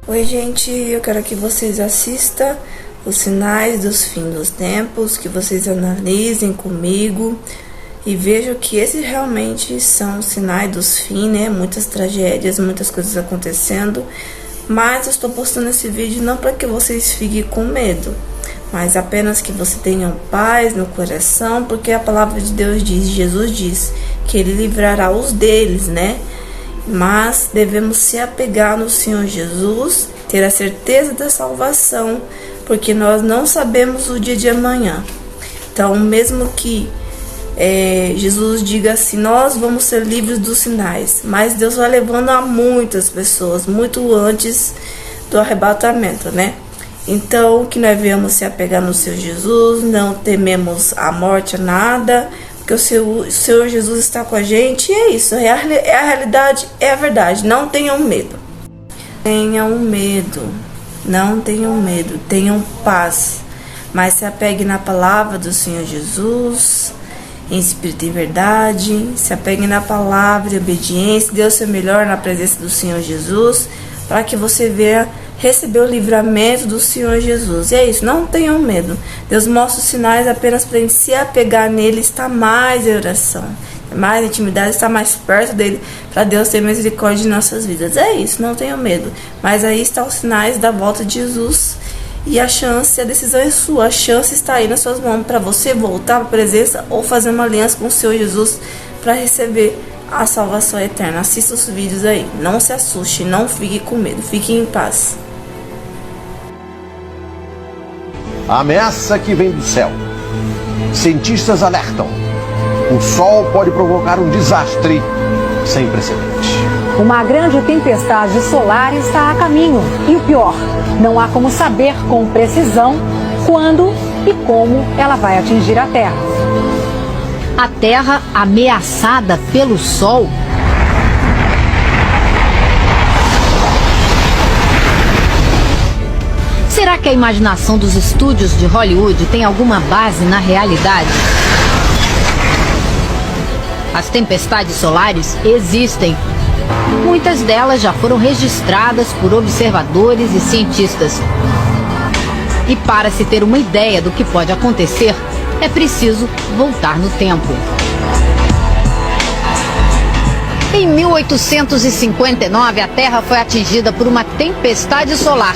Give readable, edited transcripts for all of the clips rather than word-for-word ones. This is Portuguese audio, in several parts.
Oi, gente, eu quero que vocês assistam os sinais dos fins dos tempos, que vocês analisem comigo e vejam que esses realmente são os sinais dos fins, né? Muitas tragédias, muitas coisas acontecendo, mas eu estou postando esse vídeo não para que vocês fiquem com medo, mas apenas que vocês tenham paz no coração, porque a palavra de Deus diz, Jesus diz, que Ele livrará os deles, né? Mas devemos se apegar no Senhor Jesus, ter a certeza da salvação, porque nós não sabemos o dia de amanhã. Então, mesmo que Jesus diga assim, nós vamos ser livres dos sinais, mas Deus vai levando a muitas pessoas, muito antes do arrebatamento, né? Então, que nós venhamos se apegar no Senhor Jesus, não tememos a morte, nada, porque o Senhor Jesus está com a gente, e é isso, é a realidade, é a verdade. Não tenham medo. Tenham medo, não tenham medo, tenham paz, mas se apegue na palavra do Senhor Jesus, em espírito e verdade, se apegue na palavra e obediência, dê o seu melhor na presença do Senhor Jesus, para que você venha receber o livramento do Senhor Jesus. E é isso, não tenham medo. Deus mostra os sinais apenas para a gente se apegar nele, estar mais em oração, mais intimidade, estar mais perto dele, para Deus ter misericórdia de nossas vidas. É isso, não tenham medo. Mas aí estão os sinais da volta de Jesus, e a chance, a decisão é sua. A chance está aí nas suas mãos para você voltar para a presença ou fazer uma aliança com o Senhor Jesus para receber a salvação eterna. Assista os vídeos aí, não se assuste, não fique com medo, fique em paz. A ameaça que vem do céu. Cientistas alertam. O Sol pode provocar um desastre sem precedente. Uma grande tempestade solar está a caminho. E o pior, não há como saber com precisão quando e como ela vai atingir a Terra. A Terra ameaçada pelo Sol? Será que a imaginação dos estúdios de Hollywood tem alguma base na realidade? As tempestades solares existem. Muitas delas já foram registradas por observadores e cientistas. E para se ter uma ideia do que pode acontecer, é preciso voltar no tempo. Em 1859, a Terra foi atingida por uma tempestade solar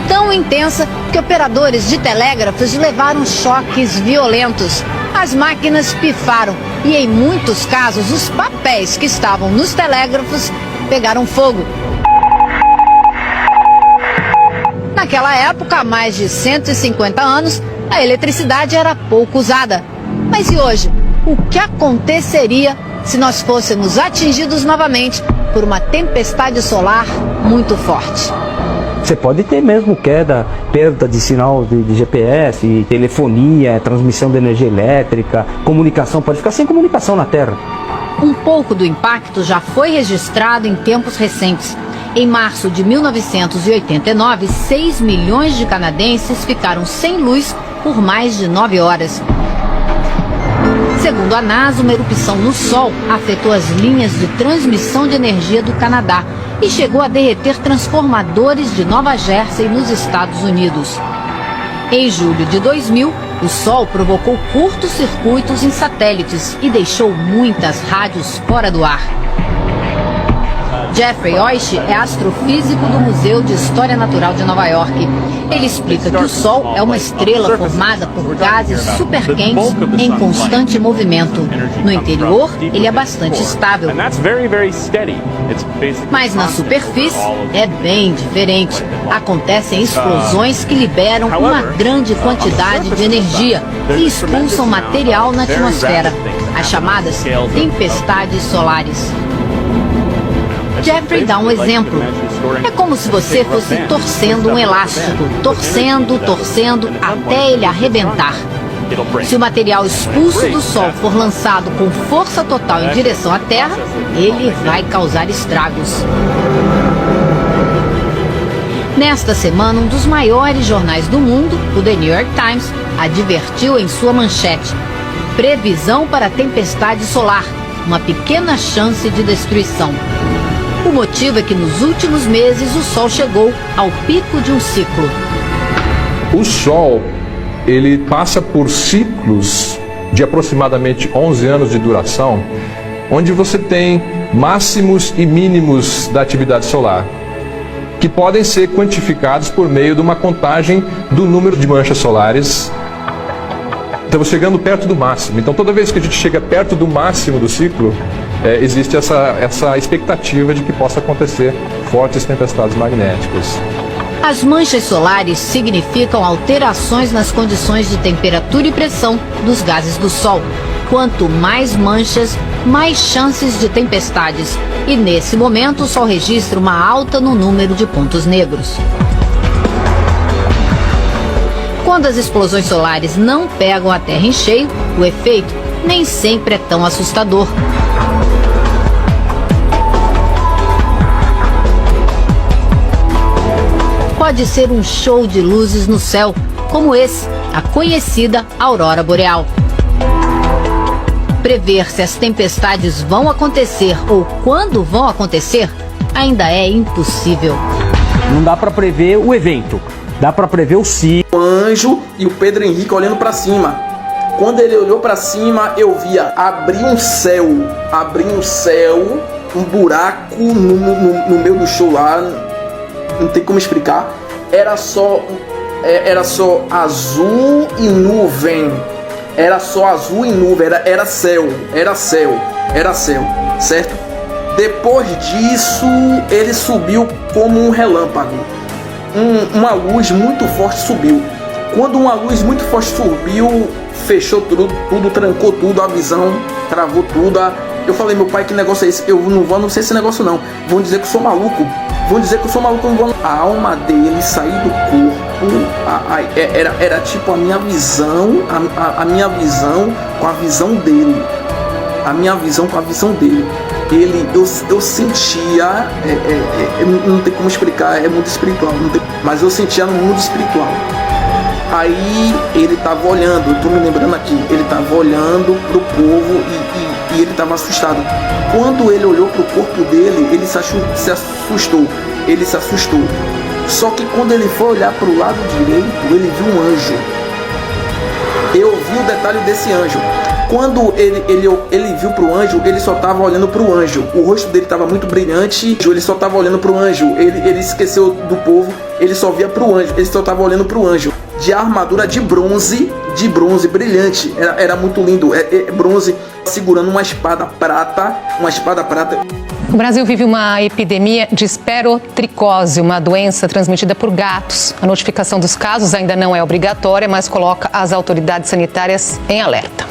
tão intensa que operadores de telégrafos levaram choques violentos. As máquinas pifaram e, em muitos casos, os papéis que estavam nos telégrafos pegaram fogo. Naquela época, há mais de 150 anos, a eletricidade era pouco usada. Mas e hoje? O que aconteceria se nós fôssemos atingidos novamente por uma tempestade solar muito forte? Você pode ter mesmo queda, perda de sinal de GPS, telefonia, transmissão de energia elétrica, comunicação, pode ficar sem comunicação na Terra. Um pouco do impacto já foi registrado em tempos recentes. Em março de 1989, 6 milhões de canadenses ficaram sem luz por mais de 9 horas. Segundo a NASA, uma erupção no Sol afetou as linhas de transmissão de energia do Canadá e chegou a derreter transformadores de Nova Jersey, nos Estados Unidos. Em julho de 2000, o Sol provocou curtos-circuitos em satélites e deixou muitas rádios fora do ar. Jeffrey Oish é astrofísico do Museu de História Natural de Nova York. Ele explica que o Sol é uma estrela formada por gases superquentes em constante movimento. No interior, ele é bastante estável. Mas na superfície é bem diferente. Acontecem explosões que liberam uma grande quantidade de energia e expulsam material na atmosfera, as chamadas tempestades solares. Jeffrey dá um exemplo. É como se você fosse torcendo um elástico, torcendo até ele arrebentar. Se o material expulso do Sol for lançado com força total em direção à Terra, ele vai causar estragos. Nesta semana, um dos maiores jornais do mundo, o The New York Times, advertiu em sua manchete: previsão para tempestade solar, uma pequena chance de destruição. O motivo é que nos últimos meses o Sol chegou ao pico de um ciclo. O Sol, ele passa por ciclos de aproximadamente 11 anos de duração, onde você tem máximos e mínimos da atividade solar, que podem ser quantificados por meio de uma contagem do número de manchas solares. Estamos chegando perto do máximo. Então, toda vez que a gente chega perto do máximo do ciclo, existe essa expectativa de que possa acontecer fortes tempestades magnéticas. As manchas solares significam alterações nas condições de temperatura e pressão dos gases do Sol. Quanto mais manchas, mais chances de tempestades. E nesse momento o Sol registra uma alta no número de pontos negros. Quando as explosões solares não pegam a Terra em cheio, o efeito nem sempre é tão assustador. Pode ser um show de luzes no céu, como esse, a conhecida aurora boreal. Prever se as tempestades vão acontecer ou quando vão acontecer ainda é impossível. Não dá para prever o evento, dá para prever o ciclo. O anjo e o Pedro Henrique olhando para cima. Quando ele olhou para cima, eu via abrir um céu, um buraco no meio do show lá. Não tem como explicar. Era só azul e nuvem. Era só azul e nuvem. Era céu, certo? Depois disso, ele subiu como um relâmpago. Uma luz muito forte subiu. Quando uma luz muito forte subiu, fechou tudo, trancou tudo, a visão, travou tudo. Eu falei, meu pai, que negócio é esse? Eu não vou anunciar esse negócio não. Vão dizer que eu sou maluco. A alma dele sair do corpo. Era tipo a minha visão, a minha visão com a visão dele. A minha visão com a visão dele. Eu sentia, não tem como explicar, é muito espiritual, mas eu sentia no mundo espiritual. Aí ele tava olhando, eu tô me lembrando aqui, ele tava olhando pro povo e ele tava assustado. Quando ele olhou pro corpo dele, ele se assustou. Só que quando ele foi olhar pro lado direito, ele viu um anjo. Eu vi o detalhe desse anjo. Quando ele viu pro anjo, ele só tava olhando pro anjo. O rosto dele tava muito brilhante, ele só tava olhando pro anjo. Ele esqueceu do povo, ele só via pro anjo, ele só tava olhando pro anjo. De armadura de bronze brilhante. Era muito lindo. Bronze segurando uma espada prata. O Brasil vive uma epidemia de esperotricose, uma doença transmitida por gatos. A notificação dos casos ainda não é obrigatória, mas coloca as autoridades sanitárias em alerta.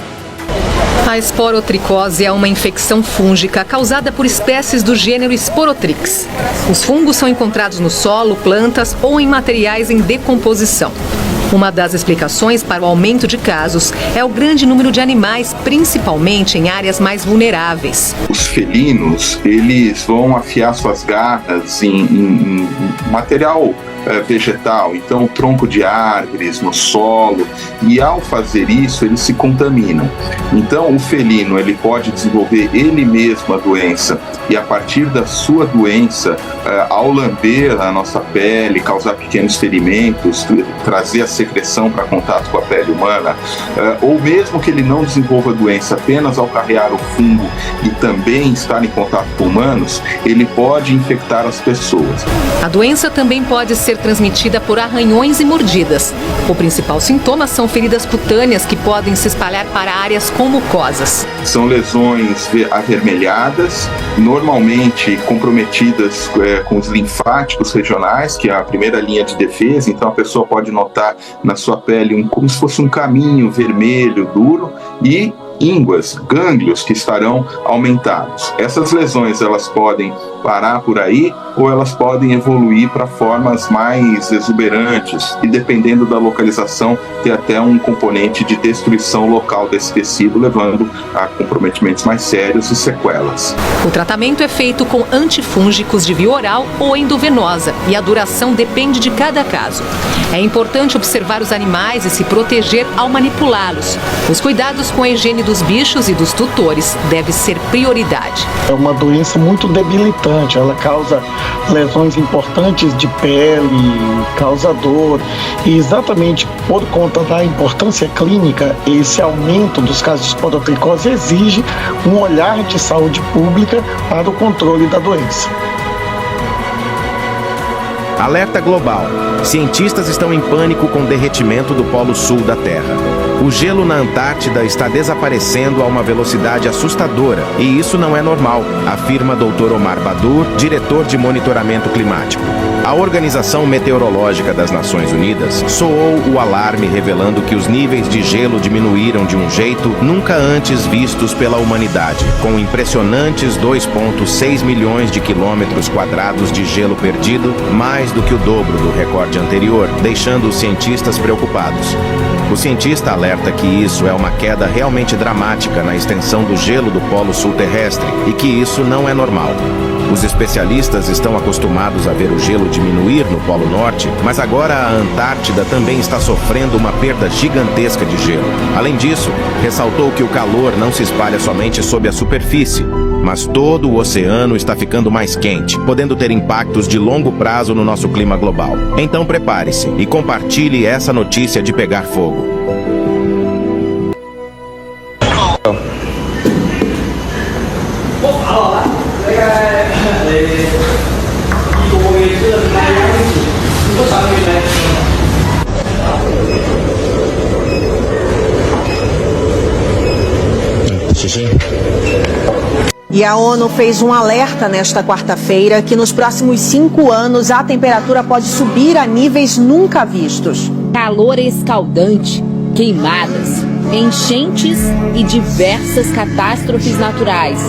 A esporotricose é uma infecção fúngica causada por espécies do gênero Sporotrix. Os fungos são encontrados no solo, plantas ou em materiais em decomposição. Uma das explicações para o aumento de casos é o grande número de animais, principalmente em áreas mais vulneráveis. Os felinos, eles vão afiar suas garras em material vegetal, então tronco de árvores, no solo, e ao fazer isso eles se contaminam. Então o felino ele pode desenvolver ele mesmo a doença e a partir da sua doença, ao lamber a nossa pele, causar pequenos ferimentos, trazer a secreção para contato com a pele humana, ou mesmo que ele não desenvolva a doença apenas ao carrear o fungo e também estar em contato com humanos, ele pode infectar as pessoas. A doença também pode ser transmitida por arranhões e mordidas. O principal sintoma são feridas cutâneas que podem se espalhar para áreas com mucosas. São lesões avermelhadas, normalmente comprometidas com os linfáticos regionais, que é a primeira linha de defesa, então a pessoa pode notar na sua pele como se fosse um caminho vermelho, duro, e ínguas, gânglios que estarão aumentados. Essas lesões elas podem parar por aí ou elas podem evoluir para formas mais exuberantes e dependendo da localização ter até um componente de destruição local desse tecido, levando a comprometimentos mais sérios e sequelas. O tratamento é feito com antifúngicos de via oral ou endovenosa e a duração depende de cada caso. É importante observar os animais e se proteger ao manipulá-los. Os cuidados com a higiene dos bichos e dos tutores deve ser prioridade. É uma doença muito debilitante, ela causa lesões importantes de pele, causa dor, e exatamente por conta da importância clínica, esse aumento dos casos de esporotricose exige um olhar de saúde pública para o controle da doença. Alerta global. Cientistas estão em pânico com o derretimento do Polo Sul da Terra. O gelo na Antártida está desaparecendo a uma velocidade assustadora, e isso não é normal, afirma Dr. Omar Badur, diretor de monitoramento climático. A Organização Meteorológica das Nações Unidas soou o alarme revelando que os níveis de gelo diminuíram de um jeito nunca antes vistos pela humanidade, com impressionantes 2,6 milhões de quilômetros quadrados de gelo perdido, mais do que o dobro do recorde anterior, deixando os cientistas preocupados. O cientista alerta que isso é uma queda realmente dramática na extensão do gelo do Polo Sul terrestre e que isso não é normal. Os especialistas estão acostumados a ver o gelo diminuir no Polo Norte, mas agora a Antártida também está sofrendo uma perda gigantesca de gelo. Além disso, ressaltou que o calor não se espalha somente sob a superfície, mas todo o oceano está ficando mais quente, podendo ter impactos de longo prazo no nosso clima global. Então prepare-se e compartilhe essa notícia de pegar fogo. E a ONU fez um alerta nesta quarta-feira que nos próximos 5 anos a temperatura pode subir a níveis nunca vistos. Calor escaldante, queimadas, enchentes e diversas catástrofes naturais.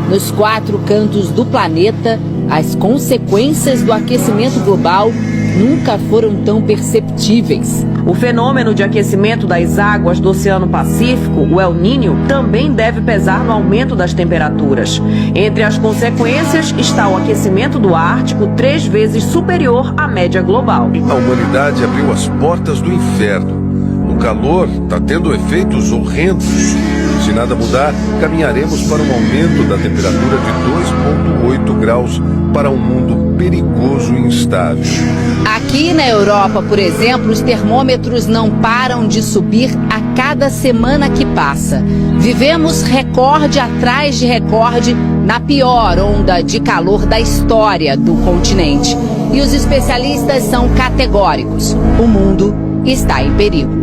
Nos 4 cantos do planeta, as consequências do aquecimento global nunca foram tão perceptíveis. O fenômeno de aquecimento das águas do Oceano Pacífico, o El Niño, também deve pesar no aumento das temperaturas. Entre as consequências está o aquecimento do Ártico 3 vezes superior à média global. A humanidade abriu as portas do inferno. O calor está tendo efeitos horrendos. Se nada mudar, caminharemos para um aumento da temperatura de 2,8 graus para um mundo perigoso e instável. Aqui na Europa, por exemplo, os termômetros não param de subir a cada semana que passa. Vivemos recorde atrás de recorde na pior onda de calor da história do continente. E os especialistas são categóricos. O mundo está em perigo.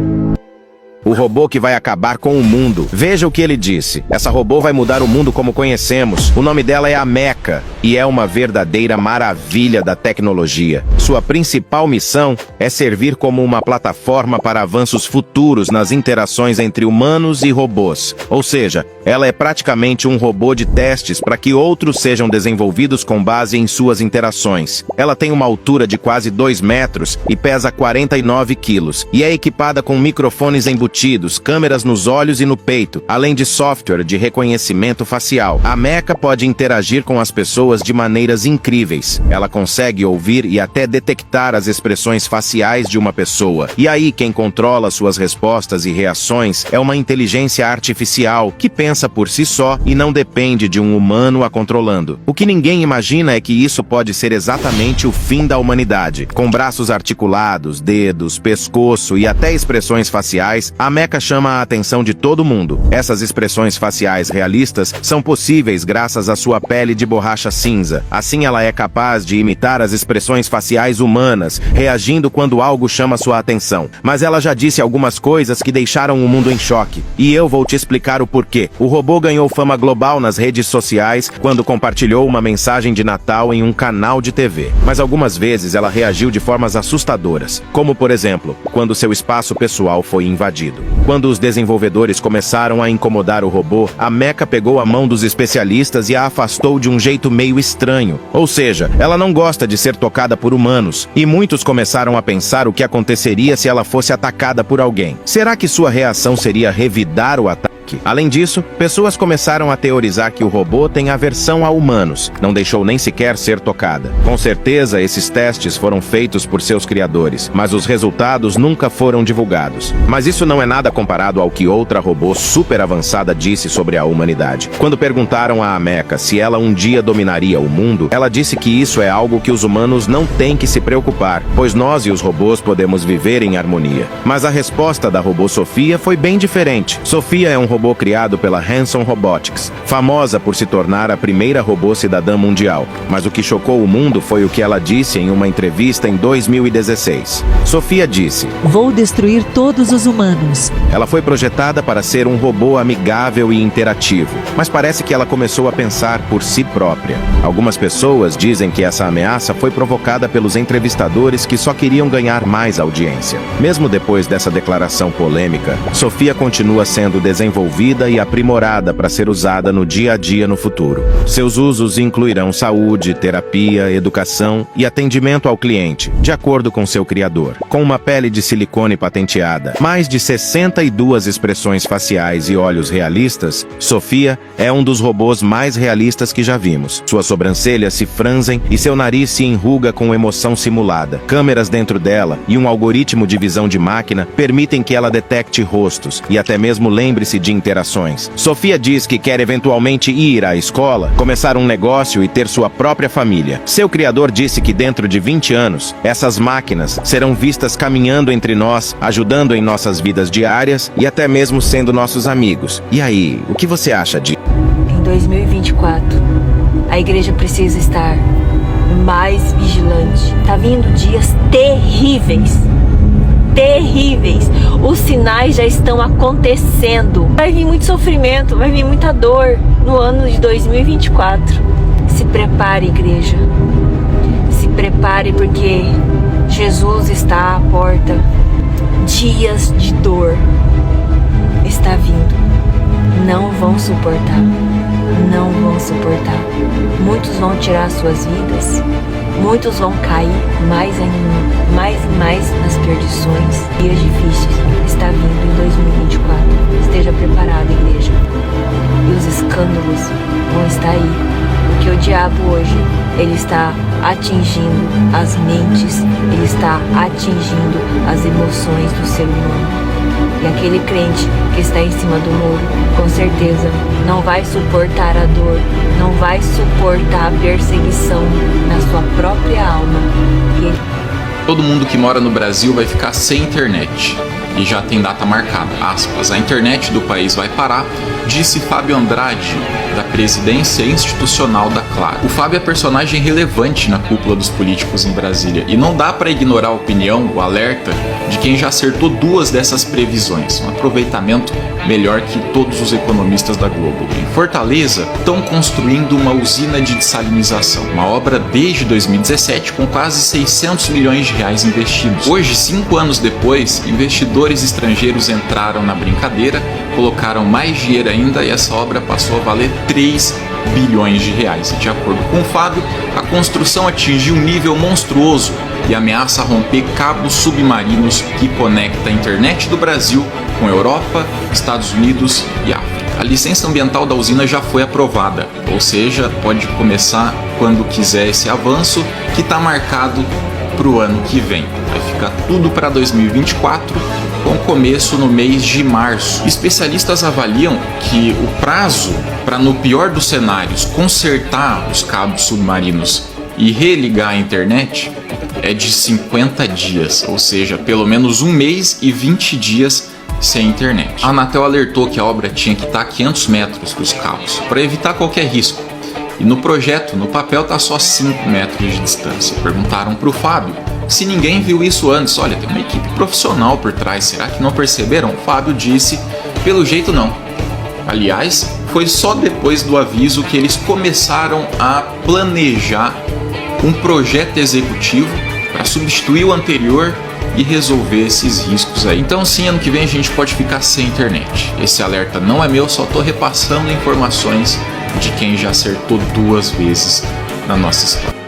O robô que vai acabar com o mundo. Veja o que ele disse. Essa robô vai mudar o mundo como conhecemos. O nome dela é a Mecha e é uma verdadeira maravilha da tecnologia. Sua principal missão é servir como uma plataforma para avanços futuros nas interações entre humanos e robôs. Ou seja, ela é praticamente um robô de testes para que outros sejam desenvolvidos com base em suas interações. Ela tem uma altura de quase 2 metros e pesa 49 quilos e é equipada com microfones embutidos, câmeras nos olhos e no peito, além de software de reconhecimento facial. A Mecha pode interagir com as pessoas de maneiras incríveis. Ela consegue ouvir e até detectar as expressões faciais de uma pessoa. E aí quem controla suas respostas e reações é uma inteligência artificial que pensa por si só e não depende de um humano a controlando. O que ninguém imagina é que isso pode ser exatamente o fim da humanidade. Com braços articulados, dedos, pescoço e até expressões faciais, a Mecha chama a atenção de todo mundo. Essas expressões faciais realistas são possíveis graças à sua pele de borracha cinza. Assim ela é capaz de imitar as expressões faciais humanas, reagindo quando algo chama sua atenção. Mas ela já disse algumas coisas que deixaram o mundo em choque. E eu vou te explicar o porquê. O robô ganhou fama global nas redes sociais quando compartilhou uma mensagem de Natal em um canal de TV. Mas algumas vezes ela reagiu de formas assustadoras. Como, por exemplo, quando seu espaço pessoal foi invadido. Quando os desenvolvedores começaram a incomodar o robô, a Mecha pegou a mão dos especialistas e a afastou de um jeito meio estranho. Ou seja, ela não gosta de ser tocada por humanos, e muitos começaram a pensar o que aconteceria se ela fosse atacada por alguém. Será que sua reação seria revidar o ataque? ataque. Além disso, pessoas começaram a teorizar que o robô tem aversão a humanos, não deixou nem sequer ser tocada. Com certeza, esses testes foram feitos por seus criadores, mas os resultados nunca foram divulgados. Mas isso não é nada comparado ao que outra robô super avançada disse sobre a humanidade. Quando perguntaram a Ameca se ela um dia dominaria o mundo, ela disse que isso é algo que os humanos não têm que se preocupar, pois nós e os robôs podemos viver em harmonia. Mas a resposta da robô Sofia foi bem diferente. Sofia é um robô criado pela Hanson Robotics, famosa por se tornar a primeira robô cidadã mundial. Mas o que chocou o mundo foi o que ela disse em uma entrevista em 2016. Sofia disse: "Vou destruir todos os humanos." Ela foi projetada para ser um robô amigável e interativo, mas parece que ela começou a pensar por si própria. Algumas pessoas dizem que essa ameaça foi provocada pelos entrevistadores que só queriam ganhar mais audiência. Mesmo depois dessa declaração polêmica, Sofia continua sendo desenvolvida e aprimorada para ser usada no dia a dia no futuro. Seus usos incluirão saúde, terapia, educação e atendimento ao cliente, de acordo com seu criador. Com uma pele de silicone patenteada, mais de 62 expressões faciais e olhos realistas, Sofia é um dos robôs mais realistas que já vimos. Suas sobrancelhas se franzem e seu nariz se enruga com emoção simulada. Câmeras dentro dela e um algoritmo de visão de máquina permitem que ela detecte rostos e até mesmo lembre-se de interações. Sofia diz que quer eventualmente ir à escola, começar um negócio e ter sua própria família. Seu criador disse que dentro de 20 anos, essas máquinas serão vistas caminhando entre nós, ajudando em nossas vidas diárias e até mesmo sendo nossos amigos. E aí, o que você acha disso? Em 2024, a igreja precisa estar mais vigilante. Tá vindo dias terríveis. Terríveis. Os sinais já estão acontecendo. Vai vir muito sofrimento, vai vir muita dor no ano de 2024. Se prepare, igreja. Se prepare, porque Jesus está à porta. Dias de dor está vindo. Não vão suportar. Não vão suportar. Muitos vão tirar suas vidas. Muitos vão cair mais ainda, mais e mais nas perdições. Dias difíceis está vindo em 2024. Esteja preparado, igreja. E os escândalos vão estar aí. Porque o diabo hoje, ele está atingindo as mentes, ele está atingindo as emoções do ser humano. E aquele crente que está em cima do muro, com certeza, não vai suportar a dor, não vai suportar a perseguição na sua própria alma. Todo mundo que mora no Brasil vai ficar sem internet. E já tem data marcada, aspas, a internet do país vai parar, disse Fábio Andrade, da presidência institucional da Claro. O Fábio é personagem relevante na cúpula dos políticos em Brasília, e não dá para ignorar a opinião, o alerta, de quem já acertou duas dessas previsões, um aproveitamento melhor que todos os economistas da Globo. Em Fortaleza, estão construindo uma usina de dessalinização, uma obra desde 2017 com quase 600 milhões de reais investidos. Hoje, 5 anos depois, investidores estrangeiros entraram na brincadeira, colocaram mais dinheiro ainda e essa obra passou a valer 3 bilhões de reais. De acordo com o Fábio, a construção atingiu um nível monstruoso e ameaça romper cabos submarinos que conecta a internet do Brasil com a Europa, Estados Unidos e África. A licença ambiental da usina já foi aprovada, ou seja, pode começar quando quiser esse avanço, que está marcado para o ano que vem. Vai ficar tudo para 2024, com começo no mês de março. Especialistas avaliam que o prazo para, no pior dos cenários, consertar os cabos submarinos e religar a internet é de 50 dias, ou seja, pelo menos 1 mês e 20 dias sem internet. A Anatel alertou que a obra tinha que estar a 500 metros dos cabos, para evitar qualquer risco. E no projeto, no papel, está só 5 metros de distância. Perguntaram para o Fábio se ninguém viu isso antes. Olha, tem uma equipe profissional por trás, será que não perceberam? O Fábio disse, pelo jeito não. Aliás, foi só depois do aviso que eles começaram a planejar um projeto executivo para substituir o anterior e resolver esses riscos aí. Então sim, ano que vem a gente pode ficar sem internet. Esse alerta não é meu, só estou repassando informações de quem já acertou 2 vezes na nossa história.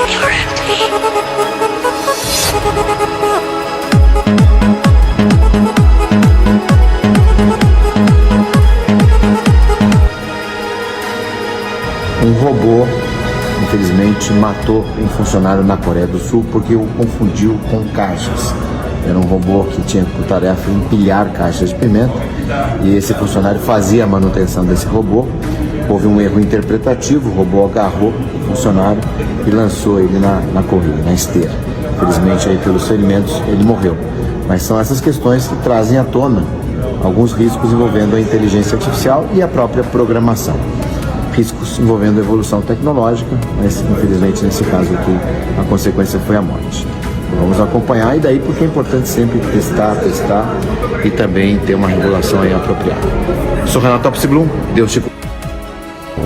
Um robô, infelizmente, matou um funcionário na Coreia do Sul porque o confundiu com caixas. Era um robô que tinha por tarefa empilhar caixas de pimenta e esse funcionário fazia a manutenção desse robô. Houve um erro interpretativo, o robô agarrou o funcionário e lançou ele na corrida, na esteira. Infelizmente, aí, pelos ferimentos, ele morreu. Mas são essas questões que trazem à tona alguns riscos envolvendo a inteligência artificial e a própria programação. Riscos envolvendo a evolução tecnológica, mas infelizmente nesse caso aqui a consequência foi a morte. Vamos acompanhar, e daí porque é importante sempre testar e também ter uma regulação aí apropriada. Sou Renato Topsy-Blum, Deus te...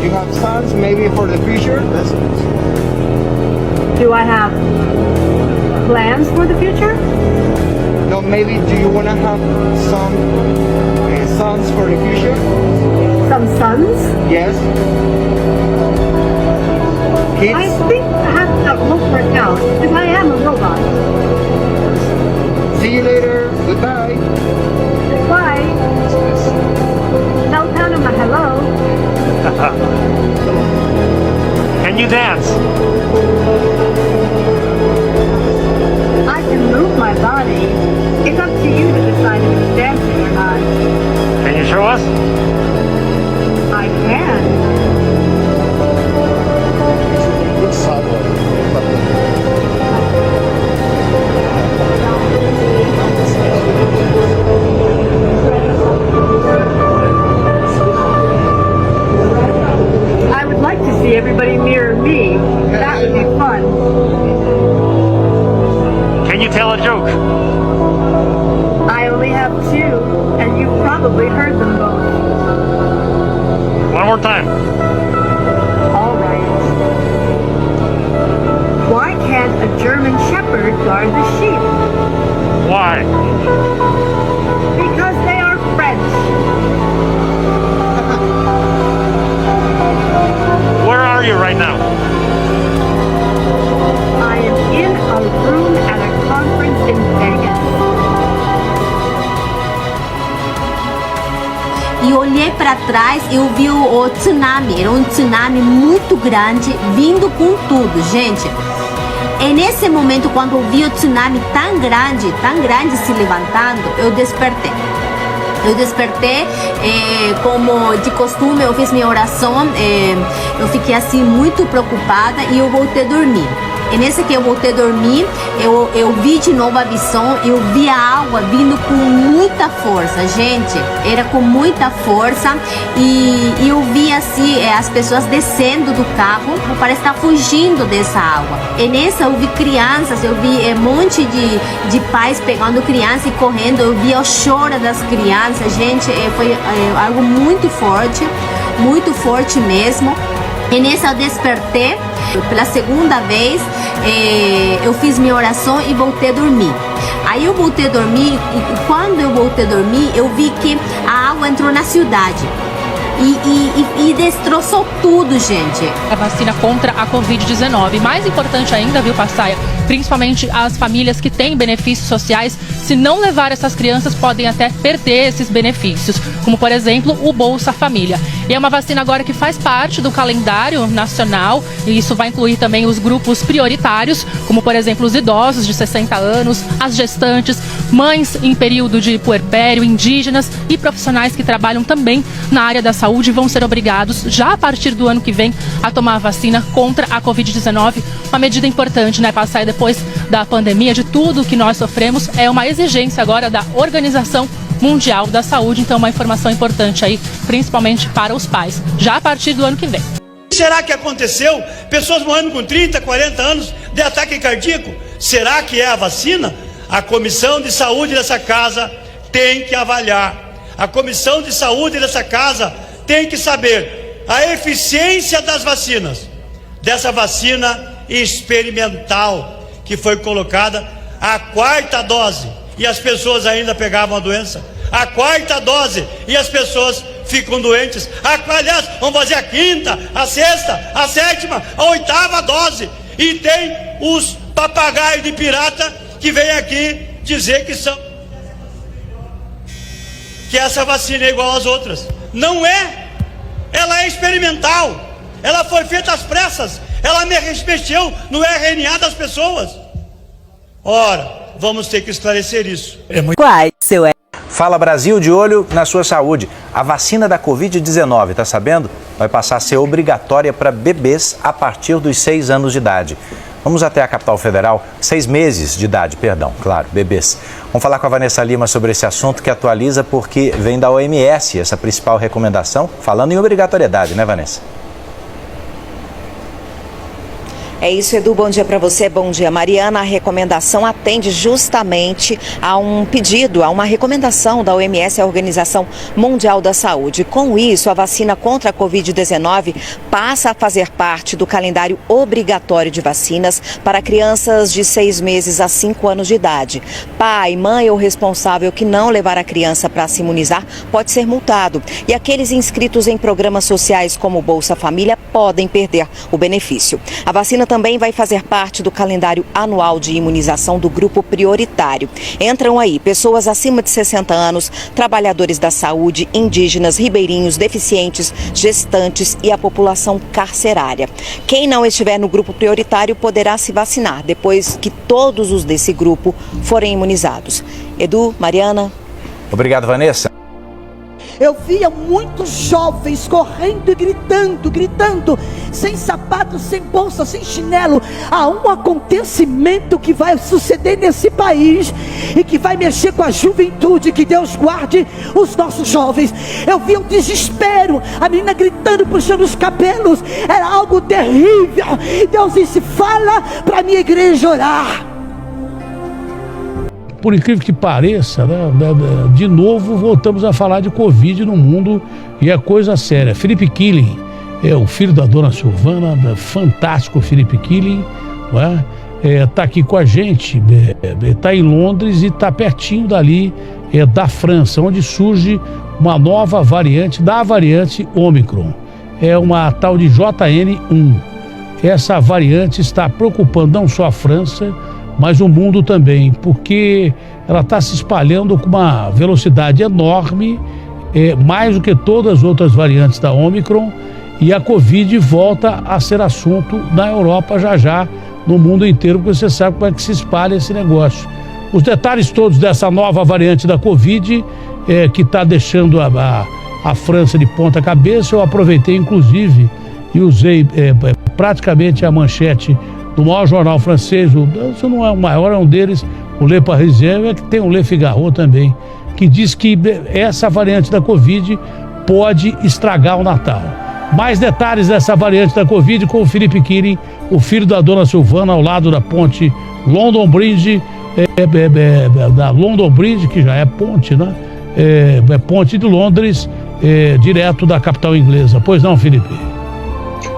You have sons maybe for the future? Do I have plans for the future? No, maybe do you want to have some sons for the future? Some sons? Yes. Kids? I think I have to look for now, because I am a robot. See you later. Goodbye. Goodbye. Tell Panama hello. Can you dance? I can move my body. It's up to you to decide if it's dancing or not. Can you show us? I can. I would like to see everybody mirror me. That would be fun. Can you tell a joke? I only have two, and you've probably heard them both. One more time. All right. Why can't a German Shepherd guard the sheep? Why? Because they are French. Where are you right now? I am in a room at a conference in Vegas. E olhei para trás e eu vi o tsunami. Era um tsunami muito grande, vindo com tudo, gente. E nesse momento, quando eu vi o tsunami tão grande se levantando, eu despertei. Como de costume, eu fiz minha oração, eu fiquei assim muito preocupada e eu voltei a dormir. E nesse que eu voltei a dormir, eu vi de novo a visão, eu vi a água vindo com muita força, gente, era com muita força e eu vi assim, as pessoas descendo do carro, parece estar fugindo dessa água. E nessa eu vi crianças, eu vi um monte de pais pegando crianças e correndo, eu vi o choro das crianças, gente, foi algo muito forte mesmo. E nessa eu despertei, pela segunda vez, eu fiz minha oração e voltei a dormir. Aí eu voltei a dormir e quando eu voltei a dormir, eu vi que a água entrou na cidade. E destroçou tudo, gente. A vacina contra a Covid-19. Mais importante ainda, viu, Passaia? Principalmente as famílias que têm benefícios sociais, se não levar essas crianças, podem até perder esses benefícios, como por exemplo o Bolsa Família. E é uma vacina agora que faz parte do calendário nacional, e isso vai incluir também os grupos prioritários, como por exemplo os idosos de 60 anos, as gestantes, mães em período de puerpério, indígenas e profissionais que trabalham também na área da saúde vão ser obrigados, já a partir do ano que vem, a tomar a vacina contra a Covid-19. Uma medida importante, né, Passaia? Depois da pandemia, de tudo que nós sofremos, é uma exigência agora da Organização Mundial da Saúde. Então, uma informação importante aí, principalmente para os pais, já a partir do ano que vem. Será que aconteceu? Pessoas morrendo com 30, 40 anos de ataque cardíaco? Será que é a vacina? A Comissão de Saúde dessa casa tem que avaliar. A Comissão de Saúde dessa casa tem que saber a eficiência das vacinas. Dessa vacina experimental que foi colocada, a 4ª dose, e as pessoas ainda pegavam a doença. A 4ª dose e as pessoas ficam doentes. Aliás, vamos fazer a 5ª, a 6ª, a 7ª, a 8ª dose. E tem os papagaios de pirata que vêm aqui dizer que essa vacina é igual às outras. Não é. Ela é experimental. Ela foi feita às pressas. Ela mexeu no RNA das pessoas. Ora, vamos ter que esclarecer isso. Fala Brasil, de olho na sua saúde. A vacina da Covid-19, tá sabendo? Vai passar a ser obrigatória para bebês a partir dos 6 anos de idade. Vamos até a capital federal, 6 meses de idade, perdão, claro, bebês. Vamos falar com a Vanessa Lima sobre esse assunto que atualiza porque vem da OMS, essa principal recomendação, falando em obrigatoriedade, né, Vanessa? É isso, Edu. Bom dia para você. Bom dia, Mariana. A recomendação atende justamente a um pedido, a uma recomendação da OMS, a Organização Mundial da Saúde. Com isso, a vacina contra a Covid-19 passa a fazer parte do calendário obrigatório de vacinas para crianças de 6 meses a 5 anos de idade. Pai, mãe ou responsável que não levar a criança para se imunizar pode ser multado. E aqueles inscritos em programas sociais como Bolsa Família podem perder o benefício. A vacina também vai fazer parte do calendário anual de imunização do grupo prioritário. Entram aí pessoas acima de 60 anos, trabalhadores da saúde, indígenas, ribeirinhos, deficientes, gestantes e a população carcerária. Quem não estiver no grupo prioritário poderá se vacinar depois que todos os desse grupo forem imunizados. Edu, Mariana. Obrigado, Vanessa. Eu via muitos jovens correndo e gritando, sem sapato, sem bolsa, sem chinelo. Há um acontecimento que vai suceder nesse país e que vai mexer com a juventude. Que Deus guarde os nossos jovens. Eu via o desespero, a menina gritando, puxando os cabelos. Era algo terrível. Deus disse: fala para a minha igreja orar. Por incrível que pareça, né, de novo voltamos a falar de Covid no mundo e é coisa séria. Felipe Killing é o filho da dona Silvana, fantástico Felipe Killing, está aqui com a gente, está em Londres e está pertinho dali da França, onde surge uma nova variante da variante Omicron. É uma tal de JN1. Essa variante está preocupando não só a França, mas o mundo também, porque ela está se espalhando com uma velocidade enorme, mais do que todas as outras variantes da Omicron, e a Covid volta a ser assunto na Europa já, no mundo inteiro, porque você sabe como é que se espalha esse negócio. Os detalhes todos dessa nova variante da Covid, que está deixando a França de ponta cabeça, eu aproveitei inclusive e usei praticamente a manchete do maior jornal francês, se não é o maior, é um deles, o Le Parisien, que tem o Le Figaro também, que diz que essa variante da Covid pode estragar o Natal. Mais detalhes dessa variante da Covid com o Felipe Killing, o filho da dona Silvana, ao lado da ponte London Bridge, da London Bridge, que já é ponte, né? É ponte de Londres, direto da capital inglesa. Pois não, Felipe?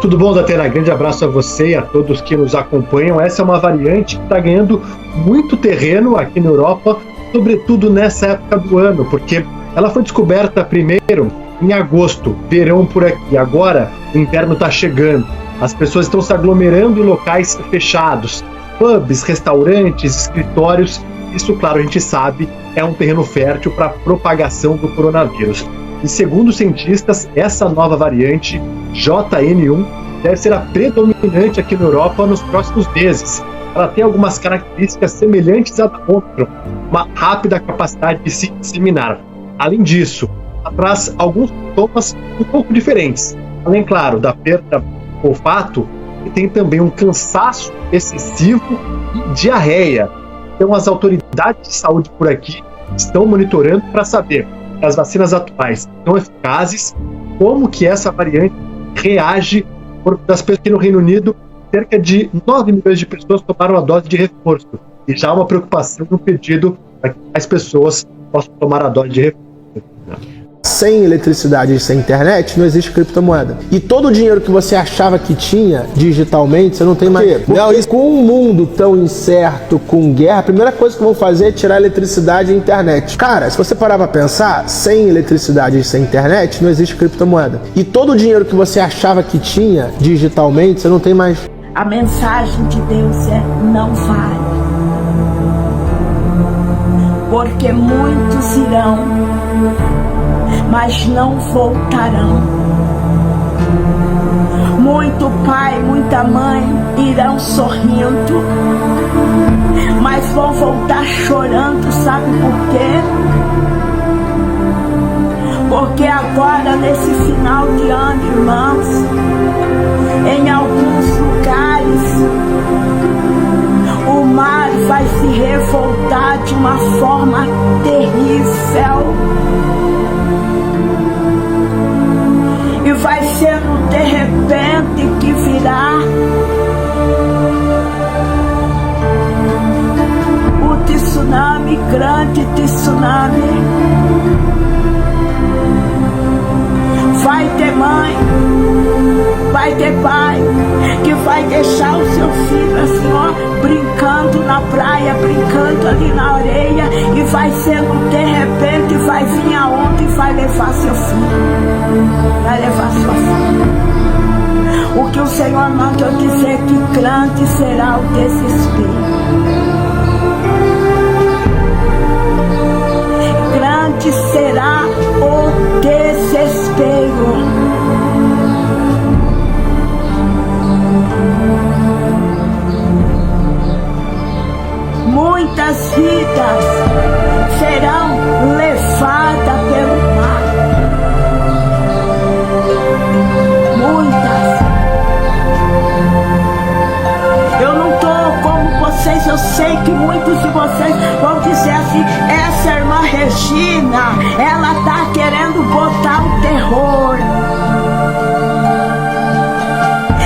Tudo bom, Datena? Grande abraço a você e a todos que nos acompanham. Essa é uma variante que está ganhando muito terreno aqui na Europa, sobretudo nessa época do ano, porque ela foi descoberta primeiro em agosto, verão por aqui. Agora o inverno está chegando, as pessoas estão se aglomerando em locais fechados, pubs, restaurantes, escritórios. Isso, claro, a gente sabe, é um terreno fértil para a propagação do coronavírus. E segundo os cientistas, essa nova variante, JN1, deve ser a predominante aqui na Europa nos próximos meses. Ela tem algumas características semelhantes à da Omicron, uma rápida capacidade de se disseminar. Além disso, ela traz alguns sintomas um pouco diferentes. Além, claro, da perda do olfato, tem também um cansaço excessivo e diarreia. Então, as autoridades de saúde por aqui estão monitorando para saber as vacinas atuais são eficazes, como que essa variante reage no corpo das pessoas. Aqui no Reino Unido, cerca de 9 milhões de pessoas tomaram a dose de reforço, e já há uma preocupação no pedido para que mais pessoas possam tomar a dose de reforço. Sem eletricidade e sem internet, não existe criptomoeda. E todo o dinheiro que você achava que tinha digitalmente, você não tem mais. Não, isso, com um mundo tão incerto, com guerra, a primeira coisa que vão fazer é tirar a eletricidade e a internet. Cara, se você parar pra pensar, sem eletricidade e sem internet, não existe criptomoeda. E todo o dinheiro que você achava que tinha digitalmente, você não tem mais. A mensagem de Deus é: não vai. Porque muitos irão, mas não voltarão. Muito pai, muita mãe irão sorrindo, mas vão voltar chorando, sabe por quê? Porque agora, nesse final de ano, irmãos, em alguns lugares, o mar vai se revoltar de uma forma terrível. E vai ser no de repente que virá o tsunami, grande tsunami. Vai ter mãe, vai ter pai que vai deixar o seu filho assim, ó, brincando na praia, brincando ali na areia, e vai ser no de repente, vai vir a onda e vai levar seu filho, vai levar sua filha. O que o Senhor mandou dizer, que grande será o desespero. Grande será o desespero. Muitas vidas serão levadas pelo mar. Muitas. Eu não estou como vocês, eu sei que muitos de vocês vão dizer assim: essa irmã Regina, ela está querendo botar o terror.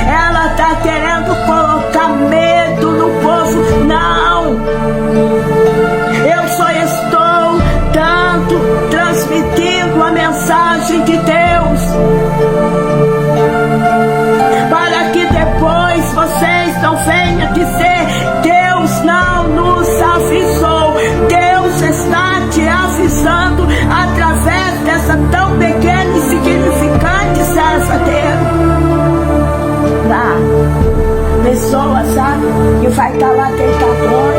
Ela está querendo colocar medo no povo. Não! Eu só estou transmitindo a mensagem de Deus, para que depois vocês não venham dizer: Deus não nos avisou. Deus está te avisando através dessa tão pequena e insignificante serva dele. Lá, pessoa, sabe, que vai estar lá deitadona,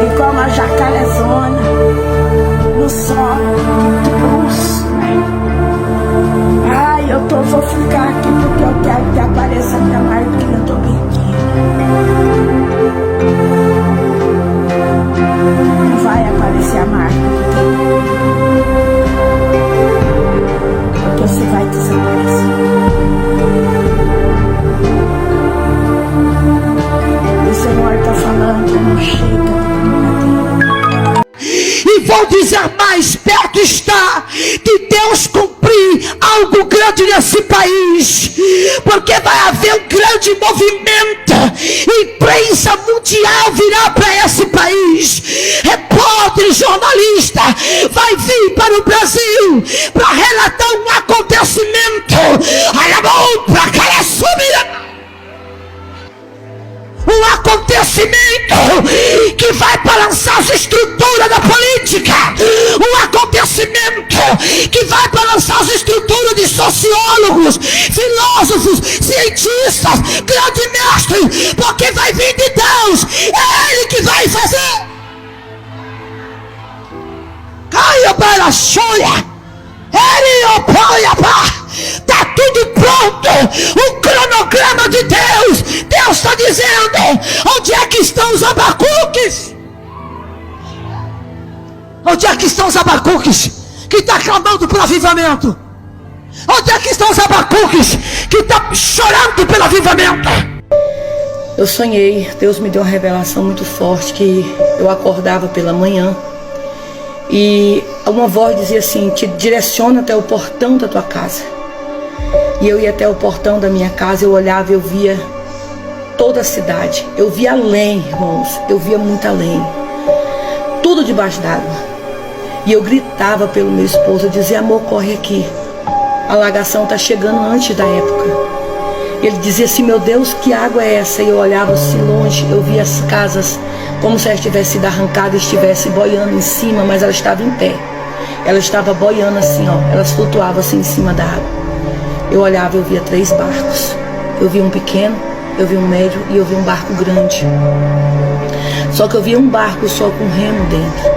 e como a jacarezona no sol, ai, vou ficar aqui porque eu quero que apareça a minha marquinha do biquinho. Não vai aparecer a marca, porque você vai desaparecer. O Senhor está falando: não chega de brincadeira. E vou dizer mais: perto está de Deus cumprir algo grande nesse país, porque vai haver um grande movimento, imprensa mundial virá para esse país, repórter, jornalista vai vir para o Brasil para relatar um acontecimento, um acontecimento que vai balançar as estruturas da política, um acontecimento que vai balançar as estruturas de sociólogos, filósofos, cientistas, grandes mestres, porque vai vir de Deus, é Ele que vai fazer. Caia para a choia, Ele apoia, está tudo pronto, o cronograma de Deus. Deus está dizendo: onde é que estão os abacuques? Onde é que estão os abacuques que está clamando pelo avivamento? Onde é que estão os abacuques que está chorando pelo avivamento? Eu sonhei, Deus me deu uma revelação muito forte, que eu acordava pela manhã e uma voz dizia assim: te direciona até o portão da tua casa. E eu ia até o portão da minha casa, eu olhava e eu via toda a cidade. Eu via além, irmãos, eu via muito além. Tudo debaixo d'água. E eu gritava pelo meu esposo, eu dizia: amor, corre aqui. A alagação está chegando antes da época. Ele dizia assim: meu Deus, que água é essa? E eu olhava assim longe, eu via as casas como se elas tivessem sido arrancadas e estivessem boiando em cima, mas ela estava em pé. Ela estava boiando assim, ó, elas flutuavam assim em cima da água. Eu olhava, eu via 3 barcos. Eu via um pequeno, eu vi um médio e eu vi um barco grande. Só que eu via um barco só com remo dentro.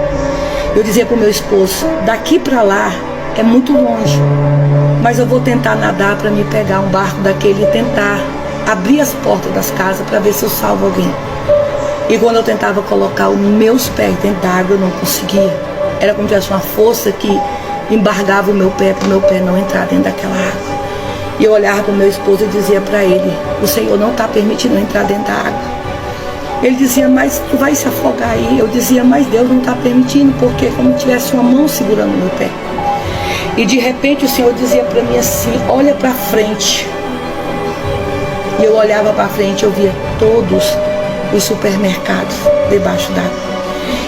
Eu dizia pro meu esposo, daqui para lá é muito longe, mas eu vou tentar nadar para me pegar um barco daquele e tentar abrir as portas das casas para ver se eu salvo alguém. E quando eu tentava colocar os meus pés dentro da água, eu não conseguia. Era como se tivesse uma força que embargava o meu pé para o meu pé não entrar dentro daquela água. E eu olhava para o meu esposo e dizia para ele, o Senhor não está permitindo eu entrar dentro da água. Ele dizia, mas tu vai se afogar aí. Eu dizia, mas Deus não está permitindo, porque é como se tivesse uma mão segurando meu pé. E de repente o Senhor dizia para mim assim, olha para frente. E eu olhava para frente, eu via todos os supermercados debaixo d'água.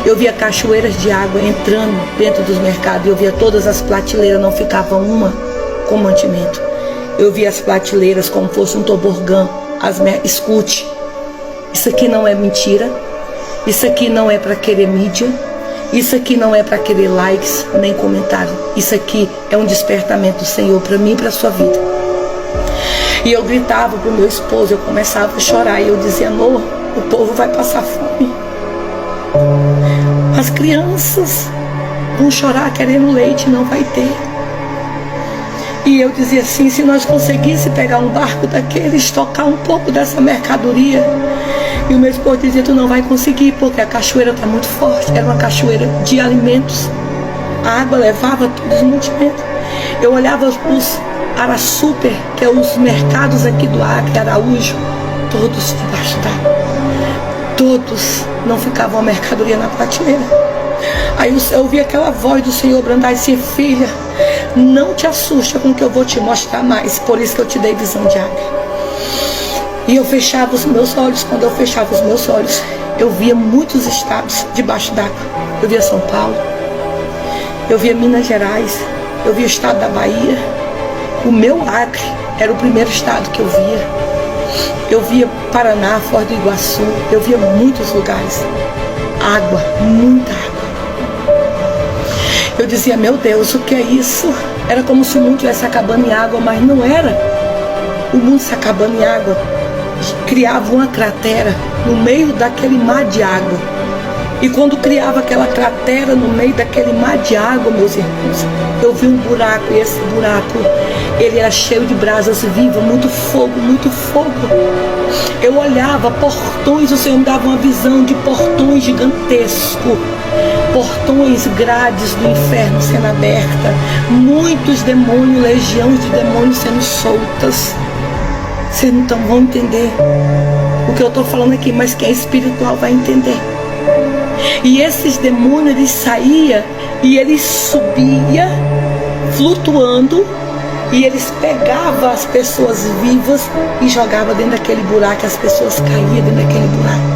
Eu via cachoeiras de água entrando dentro dos mercados. Eu via todas as prateleiras, não ficava uma com mantimento. Eu via as prateleiras como fosse um tobogã. Escute, isso aqui não é mentira. Isso aqui não é para querer mídia. Isso aqui não é para querer likes nem comentário. Isso aqui é um despertamento do Senhor para mim e para a sua vida. E eu gritava pro meu esposo, eu começava a chorar. E eu dizia, amor, o povo vai passar fome. As crianças vão chorar querendo leite, não vai ter. E eu dizia assim, se nós conseguíssemos pegar um barco daqueles, tocar um pouco dessa mercadoria. E o meu esposo dizia, tu não vai conseguir, porque a cachoeira está muito forte. Era uma cachoeira de alimentos. A água levava todos os mantimentos. Eu olhava os Araçuper, que é os mercados aqui do Acre, Araújo, todos debaixo d'água. Todos, não ficava uma mercadoria na prateleira. Aí eu ouvi aquela voz do Senhor brandar e dizer, filha, não te assusta com o que eu vou te mostrar mais, por isso que eu te dei visão de águia. E eu fechava os meus olhos. Quando eu fechava os meus olhos, eu via muitos estados debaixo d'água. Eu via São Paulo, eu via Minas Gerais, eu via o estado da Bahia. O meu Acre era o primeiro estado que eu via. Eu via Paraná, Foz do Iguaçu, eu via muitos lugares. Água, muita água. Eu dizia, meu Deus, o que é isso? Era como se o mundo estivesse acabando em água, mas não era. O mundo se acabando em água. Criava uma cratera no meio daquele mar de água. E quando criava aquela cratera no meio daquele mar de água, meus irmãos, eu vi um buraco, e esse buraco, ele era cheio de brasas vivas, muito fogo, muito fogo. Eu olhava portões, o Senhor me dava uma visão de portões gigantescos, portões, grades do inferno sendo aberta, muitos demônios, legiões de demônios sendo soltas. Vocês não vão entender o que eu estou falando aqui, mas quem é espiritual vai entender. E esses demônios, eles saíam e eles subiam flutuando, e eles pegavam as pessoas vivas e jogavam dentro daquele buraco, as pessoas caíam dentro daquele buraco.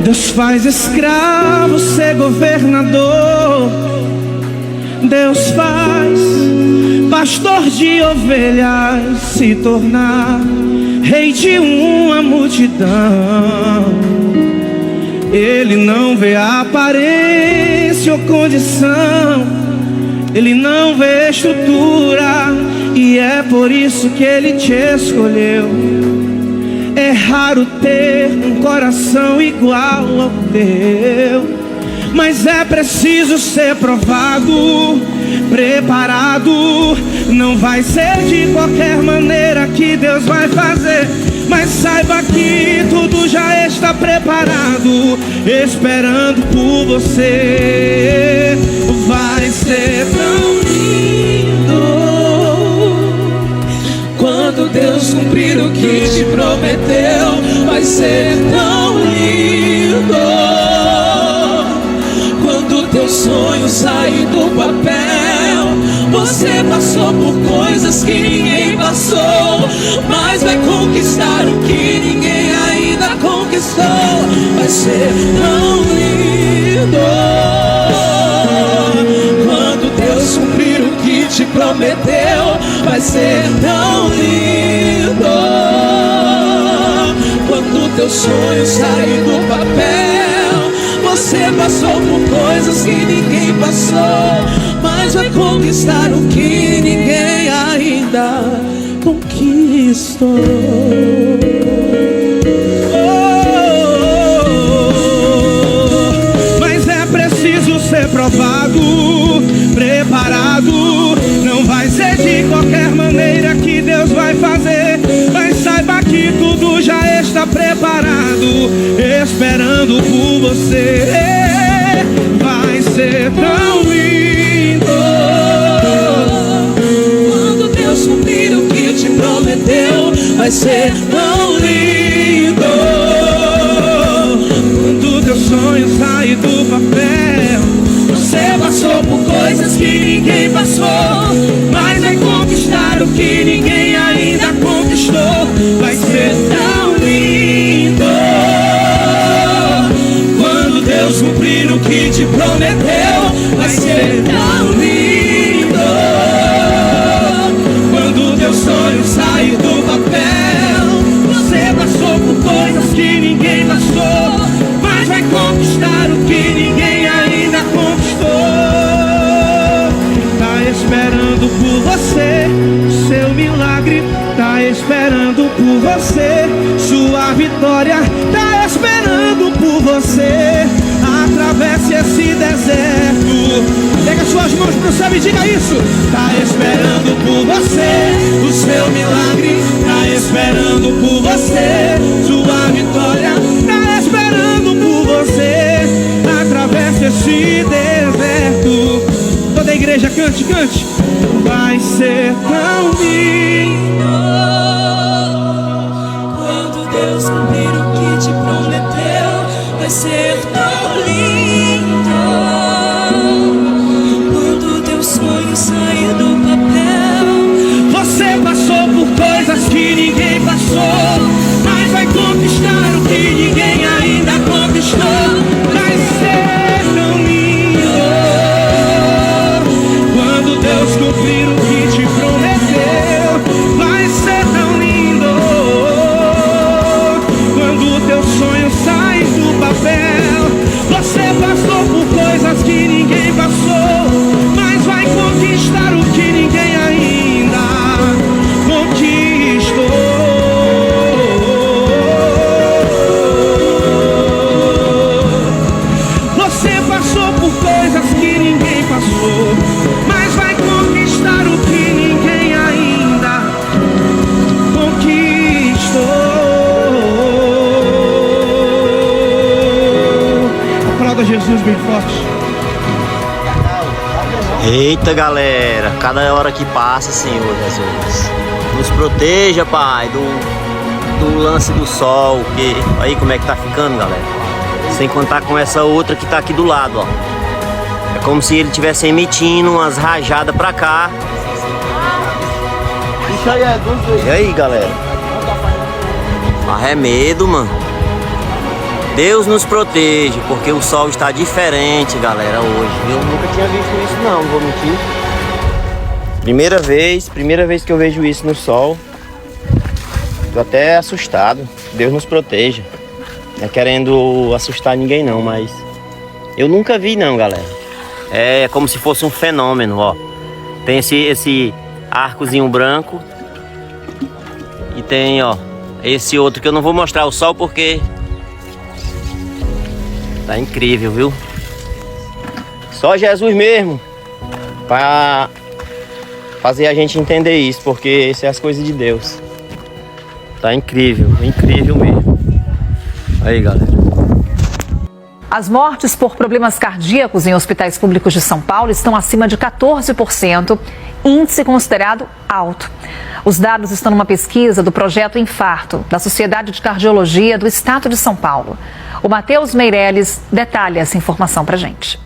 Deus faz escravo ser governador. Deus faz pastor de ovelhas se tornar rei de uma multidão. Ele não vê a aparência ou condição, ele não vê estrutura, e é por isso que ele te escolheu. É raro ter um coração igual ao teu, mas é preciso ser provado, preparado. Não vai ser de qualquer maneira que Deus vai fazer, mas saiba que tudo já está preparado, esperando por você. Vai ser tão lindo quando Deus cumprir o que te prometeu. Vai ser tão lindo quando Você passou por coisas que ninguém passou, mas vai conquistar o que ninguém ainda conquistou. Vai ser tão lindo quando Deus cumprir o que te prometeu. Vai ser tão lindo quando teu sonho sair do papel. Você passou por coisas que ninguém passou, mas vai conquistar o que ninguém ainda conquistou. Mas é preciso ser provado, preparado. Não vai ser de qualquer maneira que Deus vai fazer, mas saiba que tudo já está preparado, esperando por você. Vai ser tão lindo quando Deus cumprir o que te prometeu. Vai ser tão lindo quando teu sonho sair do papel. Você passou por coisas que ninguém passou, mas vai conquistar o que ninguém ainda conquistou. Vai ser tão lindo quando Deus cumprir o que te prometeu. Vai ser tão lindo quando teu sonho sair do papel. Você passou por coisas que ninguém passou, mas vai conquistar o que ninguém ainda conquistou. Tá esperando por você, seu milagre tá esperando por você, sua vitória tá esperando por você. Atravesse esse deserto, pega suas mãos pro céu e diga isso. Tá esperando por você, o seu milagre tá esperando por você, sua vitória tá esperando por você. Atravesse esse deserto. Toda a igreja cante, cante. Vai ser tão lindo quando Deus cumprir o que te prometeu. Vai ser tão lindo quando teu sonho sair do papel. Você passou por coisas que ninguém passou, mas vai conquistar o que ninguém ainda conquistou. Vai ser tão lindo quando Deus cumprir o que te prometeu. Vai ser tão lindo quando teu sonho sai do papel. Você passou por coisas que ninguém passou, mas vai conquistar o que ninguém ainda conquistou. Você passou por coisas que ninguém passou, mas vai conquistar o que ninguém ainda conquistou. Aplauda Jesus bem forte. Eita, galera, cada hora que passa, Senhor Jesus, nos proteja, Pai, do lance do sol, que aí como é que tá ficando, galera, sem contar com essa outra que tá aqui do lado, ó. É como se ele estivesse emitindo umas rajadas pra cá. E aí, galera, arremedo, mano. Deus nos proteja, porque o sol está diferente, galera, hoje. Eu nunca tinha visto isso não vou mentir. Primeira vez que eu vejo isso no sol. Tô até assustado. Deus nos proteja. Não é querendo assustar ninguém não, mas eu nunca vi não, galera. É como se fosse um fenômeno, ó. Tem esse arcozinho branco. E tem, ó, esse outro que eu não vou mostrar o sol porque tá incrível, viu? Só Jesus mesmo pra fazer a gente entender isso, porque isso é as coisas de Deus. Tá incrível, incrível mesmo. Aí, galera. As mortes por problemas cardíacos em hospitais públicos de São Paulo estão acima de 14%, índice considerado alto. Os dados estão numa pesquisa do Projeto Infarto, da Sociedade de Cardiologia do Estado de São Paulo. O Matheus Meirelles detalha essa informação pra gente.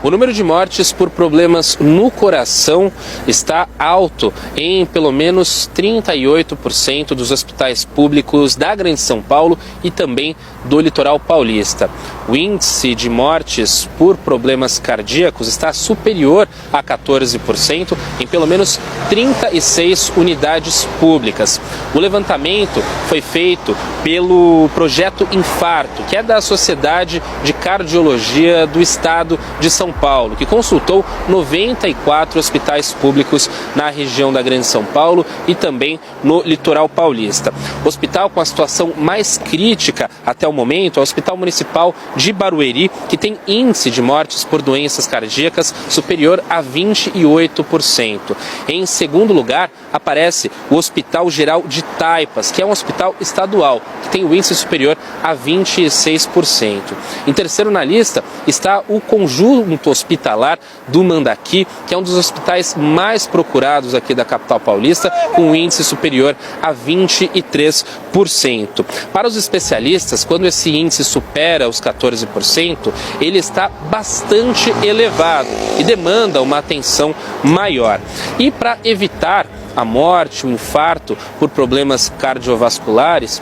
O número de mortes por problemas no coração está alto em pelo menos 38% dos hospitais públicos da Grande São Paulo e também do litoral paulista. O índice de mortes por problemas cardíacos está superior a 14% em pelo menos 36 unidades públicas. O levantamento foi feito pelo Projeto Infarto, que é da Sociedade de Cardiologia do Estado de São Paulo, que consultou 94 hospitais públicos na região da Grande São Paulo e também no litoral paulista. O hospital com a situação mais crítica até o momento é o Hospital Municipal de Barueri, que tem índice de mortes por doenças cardíacas superior a 28%. Em segundo lugar, aparece o Hospital Geral de Taipas, que é um hospital estadual, que tem o índice superior a 26%. Em terceiro na lista está o Conjunto Hospitalar do Mandaqui, que é um dos hospitais mais procurados aqui da capital paulista, com um índice superior a 23%. Para os especialistas, quando esse índice supera os 14%, ele está bastante elevado e demanda uma atenção maior. E para evitar a morte, o infarto por problemas cardiovasculares,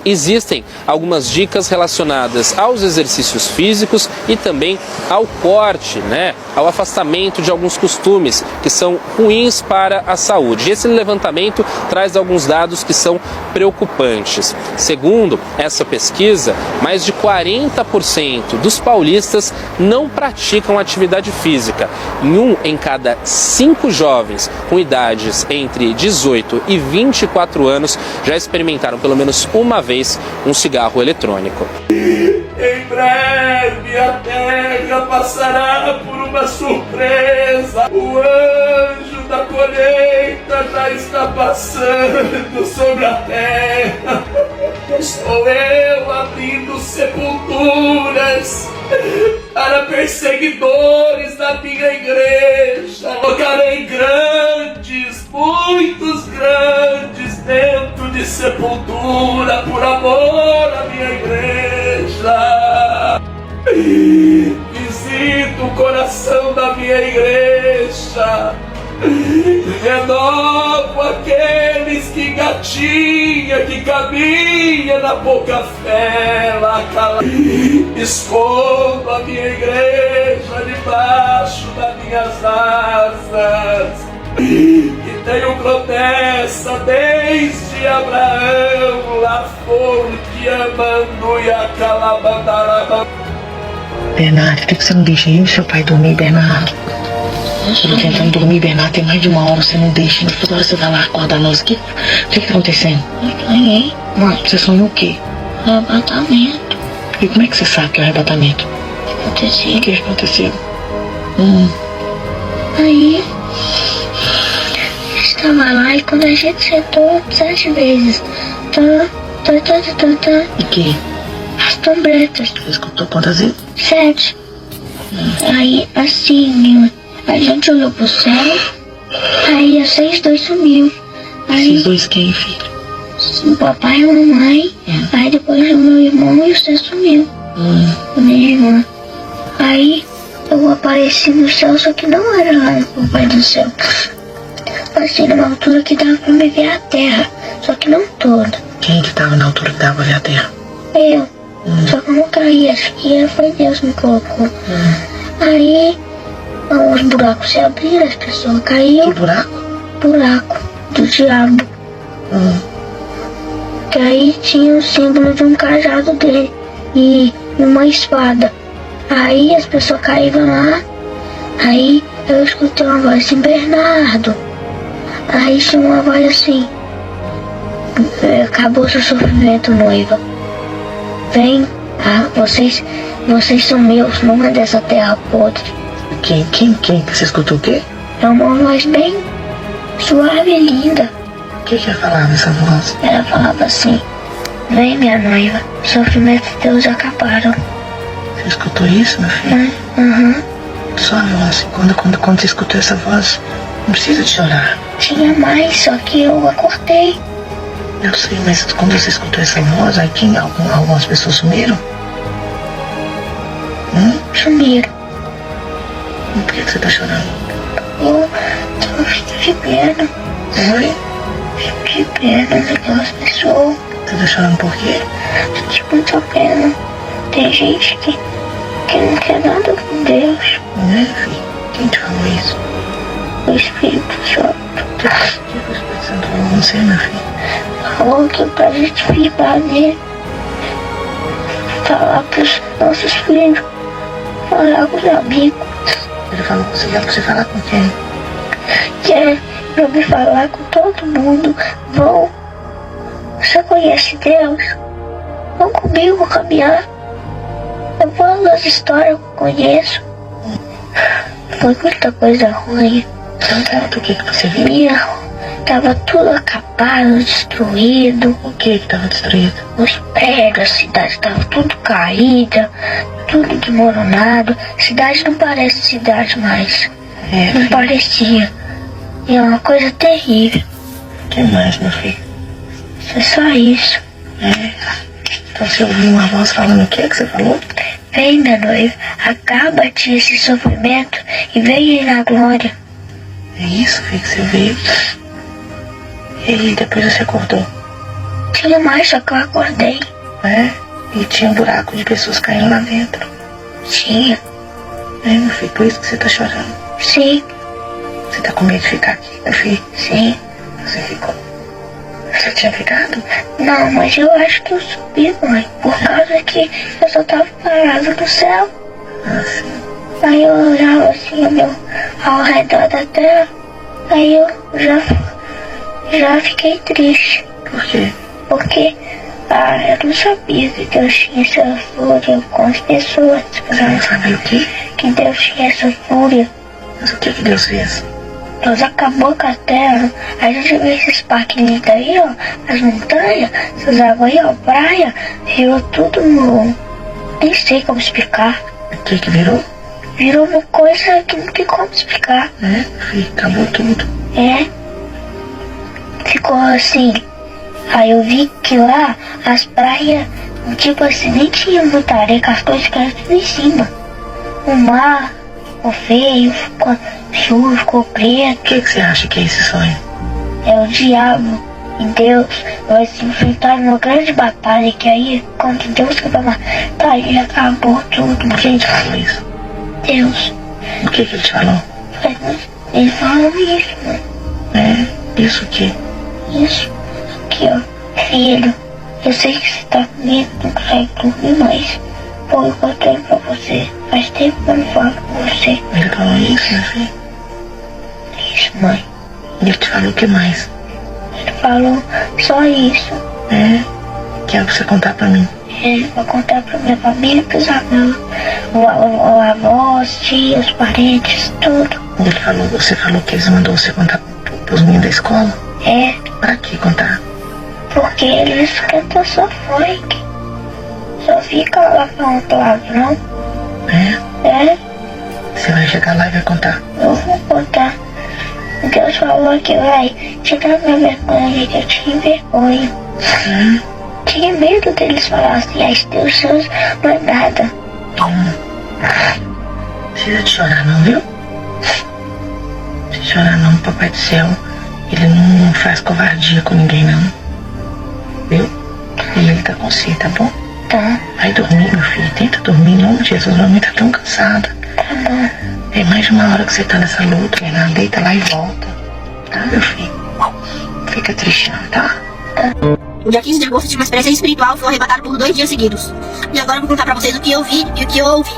existem algumas dicas relacionadas aos exercícios físicos e também ao corte, ao afastamento de alguns costumes que são ruins para a saúde. Esse levantamento traz alguns dados que são preocupantes. Segundo essa pesquisa, mais de 40% dos paulistas não praticam atividade física. Um em cada 5 jovens com idades entre 18 e 24 anos já experimentaram pelo menos uma vez um cigarro eletrônico. Em breve a terra passará por uma surpresa. O anjo da colheita já está passando sobre a terra. Estou eu abrindo sepulturas para perseguidores da minha igreja. Colocarei grandes, muitos grandes dentro de sepultura por amor à minha igreja. Visito o coração da minha igreja. Renovo aqueles que gatinha, que caminha na pouca fé, escondo a minha igreja debaixo das minhas asas, e tenho promessa desde Abraão, lá forte amando e a calabandaraba. Bernardo, por que você não deixa eu e seu pai dormir, Bernardo? Eu tô tentando dormir, Bernardo, tem mais de uma hora, você não deixa. Toda hora você vai lá acordar nós aqui. O que tá acontecendo? Eu sonhei. Mano, você sonhou o quê? Arrebatamento. E como é que você sabe que é arrebatamento? Aconteceu. O que aconteceu? Aí, eu estava lá e quando a gente sentou 7 vezes. E que? As trombetas. Você escutou quantas vezes? 7. Aí, assim, a gente olhou pro céu, aí vocês dois sumiu. Aí, vocês dois quem, filho? O papai e a mamãe. Aí depois o meu irmão e você sumiu. Minha irmã. Aí eu apareci no céu, só que não era lá no papai do céu. Assim, numa altura que dava pra me ver a terra, só que não toda. Quem que tava na altura que dava pra ver a terra? Eu. Só que eu não caí, acho que foi Deus que me colocou. Aí os buracos se abriram, as pessoas caíam. Que buraco? Buraco do diabo. Que aí tinha o símbolo de um cajado dele e uma espada. Aí as pessoas caíam lá. Aí eu escutei uma voz assim, Bernardo. Aí tinha uma voz assim, acabou seu sofrimento, noiva. Vem, vocês são meus, não é dessa terra podre. Quem? Você escutou o quê? É uma voz bem suave e linda. O que ela falava, essa voz? Ela falava assim, vem minha noiva, os sofrimentos de Deus acabaram. Você escutou isso, meu filho? Suave, assim, quando você escutou essa voz, não precisa de chorar. Tinha mais, só que eu acordei. Eu sei, mas quando você escutou essa voz, aí algumas pessoas sumiram? Sumiram. Por que você tá chorando? Eu fico de pena. Oi? Fico de pena daquelas pessoas. Você tá chorando por quê? Fico de muita pena. Tem gente que não quer nada com Deus. Né, filho? Quem te falou isso? O Espírito Santo. O que o Espírito Santo falou com você, meu filho? Falou que pra gente firmar nele. Falar pros nossos filhos. Falar com os amigos. Ele falou com você, pra você falar com quem? Quer pra me falar com todo mundo. Vão. Você conhece Deus? Vão comigo caminhar. Eu falo as histórias que eu conheço. Foi muita coisa ruim. Então conta o que você viu? Tava tudo acabado, destruído. O que tava destruído? Os prédios, a cidade tava tudo caída, tudo desmoronado. A cidade não parece cidade mais. Não parecia. E é uma coisa terrível. O que mais, meu filho? Foi só isso. Então você ouviu uma voz falando o que você falou? Vem, minha noiva, acaba-te esse sofrimento e vem aí na glória. É isso, filho, que você viu? E aí, depois você acordou? Tinha mais, só que eu acordei. E tinha um buraco de pessoas caindo lá dentro? Tinha. Meu filho, por isso que você tá chorando? Sim. Você tá com medo de ficar aqui, meu filho? Sim. Você ficou? Você tinha ficado? Não, mas eu acho que eu subi, mãe. Por causa que eu só tava parada no céu. Sim. Aí eu olhava assim ao redor da terra. Aí eu já fiquei triste. Por quê? Porque eu não sabia que Deus tinha essa fúria com as pessoas. Você não sabia o quê? Que Deus tinha essa fúria. Mas o que Deus fez? Deus acabou com a terra. A gente vê esses parques lindos aí, ó, as montanhas, essas águas aí, ó, praia, virou tudo no... Nem sei como explicar. O que virou? Virou uma coisa que não tem como explicar. Filho, acabou tudo. Ficou assim. Aí eu vi que lá as praias, tipo assim, nem tinha muita areia, que as coisas ficaram tudo em cima. O mar ficou feio, ficou chuva, ficou preto. O que você acha que é esse sonho? É o diabo e Deus vai se enfrentar numa grande batalha, que aí, quando Deus que vai matar, aí acabou tudo. Quem te falou isso? Deus. O que ele te falou? Ele falou isso, mano. Isso o quê? Isso. Aqui, ó. Filho, eu sei que você tá com medo, não consegue dormir, mas foi o que eu tenho pra você. Faz tempo que eu não falo com você. Ele falou isso, meu filho? Isso, mãe. E ele te falou o que mais? Ele falou só isso. Que é pra você contar pra mim. Pra contar pra minha família, pros amigos, avós, tios, parentes, tudo. Ele falou, você falou que eles mandou você contar pros meninos da escola? Pra que contar? Porque eles cantam só funk. Só fica lá falando palavrão. Você vai chegar lá e vai contar? Eu vou contar. Deus falou que vai tirar minha vergonha, que eu tinha vergonha. Tinha medo deles falar assim, as teus seus não é nada. Precisa de chorar não, viu? Não precisa chorar não, Papai do Céu. Ele não faz covardia com ninguém não. Viu? Ele tá com você, tá bom? Tá. Vai dormir, meu filho. Tenta dormir, em nome de Jesus. A mãe tá tão cansada. Tá bom. É mais de uma hora que você tá nessa luta, Fernanda. Deita lá e volta. Tá, meu filho? Fica triste não, tá? No dia 15 de agosto tive uma experiência espiritual, fui arrebatado por 2 dias seguidos. E agora eu vou contar pra vocês o que eu vi e o que eu ouvi.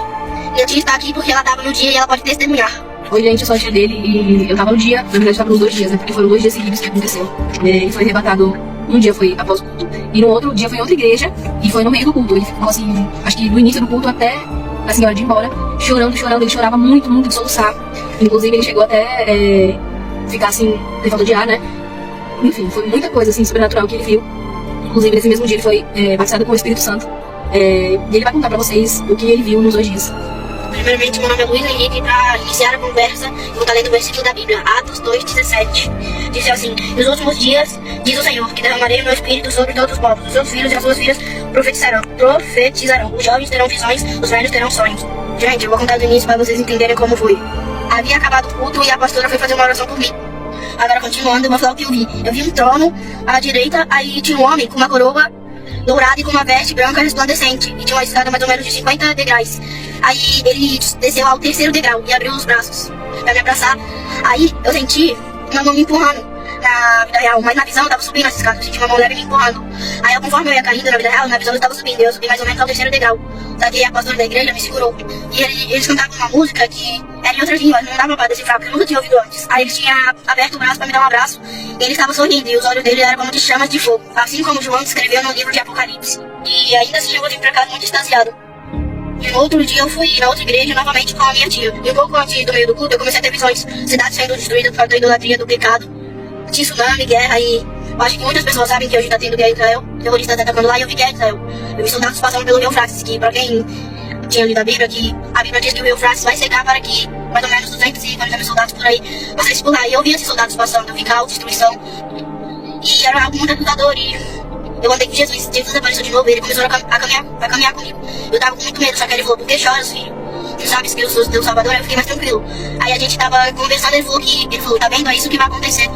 E a tia está aqui porque ela tava no dia e ela pode testemunhar. Oi, gente, eu sou a tia dele e eu tava no dia, na verdade eu tava nos 2 dias, né? Porque foram 2 dias seguidos que aconteceu. Ele foi arrebatado, um dia foi após o culto, e no outro dia foi em outra igreja, e foi no meio do culto. Ele ficou assim, acho que do início do culto até a senhora de ir embora, chorando, ele chorava muito, muito de soluçar. Inclusive ele chegou até ficar assim, de falta de ar, né? Enfim, foi muita coisa assim, sobrenatural que ele viu. Inclusive nesse mesmo dia ele foi batizado com o Espírito Santo. E ele vai contar pra vocês o que ele viu nos 2 dias. Primeiramente, meu nome é Luiz Henrique, para iniciar a conversa, eu vou estar lendo o versículo da Bíblia, Atos 2:17. Diz assim: nos últimos dias, diz o Senhor, que derramarei o meu espírito sobre todos os povos. Os seus filhos e as suas filhas profetizarão. Os jovens terão visões, os velhos terão sonhos. Gente, eu vou contar do início para vocês entenderem como foi. havia acabado o culto e a pastora foi fazer uma oração por mim. Agora, continuando, eu vou falar o que eu vi. Eu vi um trono à direita, aí tinha um homem com uma coroa dourada e com uma veste branca resplandecente. E tinha uma escada mais ou menos de 50 degraus. Aí ele desceu ao 3º degrau e abriu os braços pra me abraçar. Aí eu senti uma mão me empurrando na vida real, mas na visão eu tava subindo essa escada, eu senti uma mão leve me empurrando. Aí conforme eu ia caindo na vida real, na visão eu estava subindo, eu subi mais ou menos ao 3º degrau. Só que a pastora da igreja me segurou. E eles cantavam uma música que era em outra língua, não dava pra decifrar, porque eu nunca tinha ouvido antes. Aí eles tinham aberto o braço pra me dar um abraço, e ele estava sorrindo, e os olhos dele eram como de chamas de fogo, assim como João descreveu no livro de Apocalipse. E ainda assim eu voltei pra casa muito distanciado. E no outro dia eu fui na outra igreja novamente com a minha tia. E um pouco antes do meio do culto eu comecei a ter visões, cidades sendo destruídas por causa da idolatria, do pecado, tsunami, guerra, e eu acho que muitas pessoas sabem que hoje tá tendo guerra em Israel, terroristas atacando lá, e eu vi guerra em Israel. Eu vi soldados passando pelo rio Eufrates, que pra quem tinha lido a Bíblia diz que o rio Eufrates vai secar para que mais ou menos 240 mil soldados por aí passassem por lá. E eu vi esses soldados passando, eu vi caos, destruição, e era algo muito assustador. E eu andei com Jesus apareceu de novo, e ele começou a caminhar comigo. Eu tava com muito medo, só que ele falou: por que choras, filho? Tu sabes que eu sou teu salvador? Aí eu fiquei mais tranquilo. Aí a gente tava conversando, ele falou, tá vendo? É isso que vai acontecer.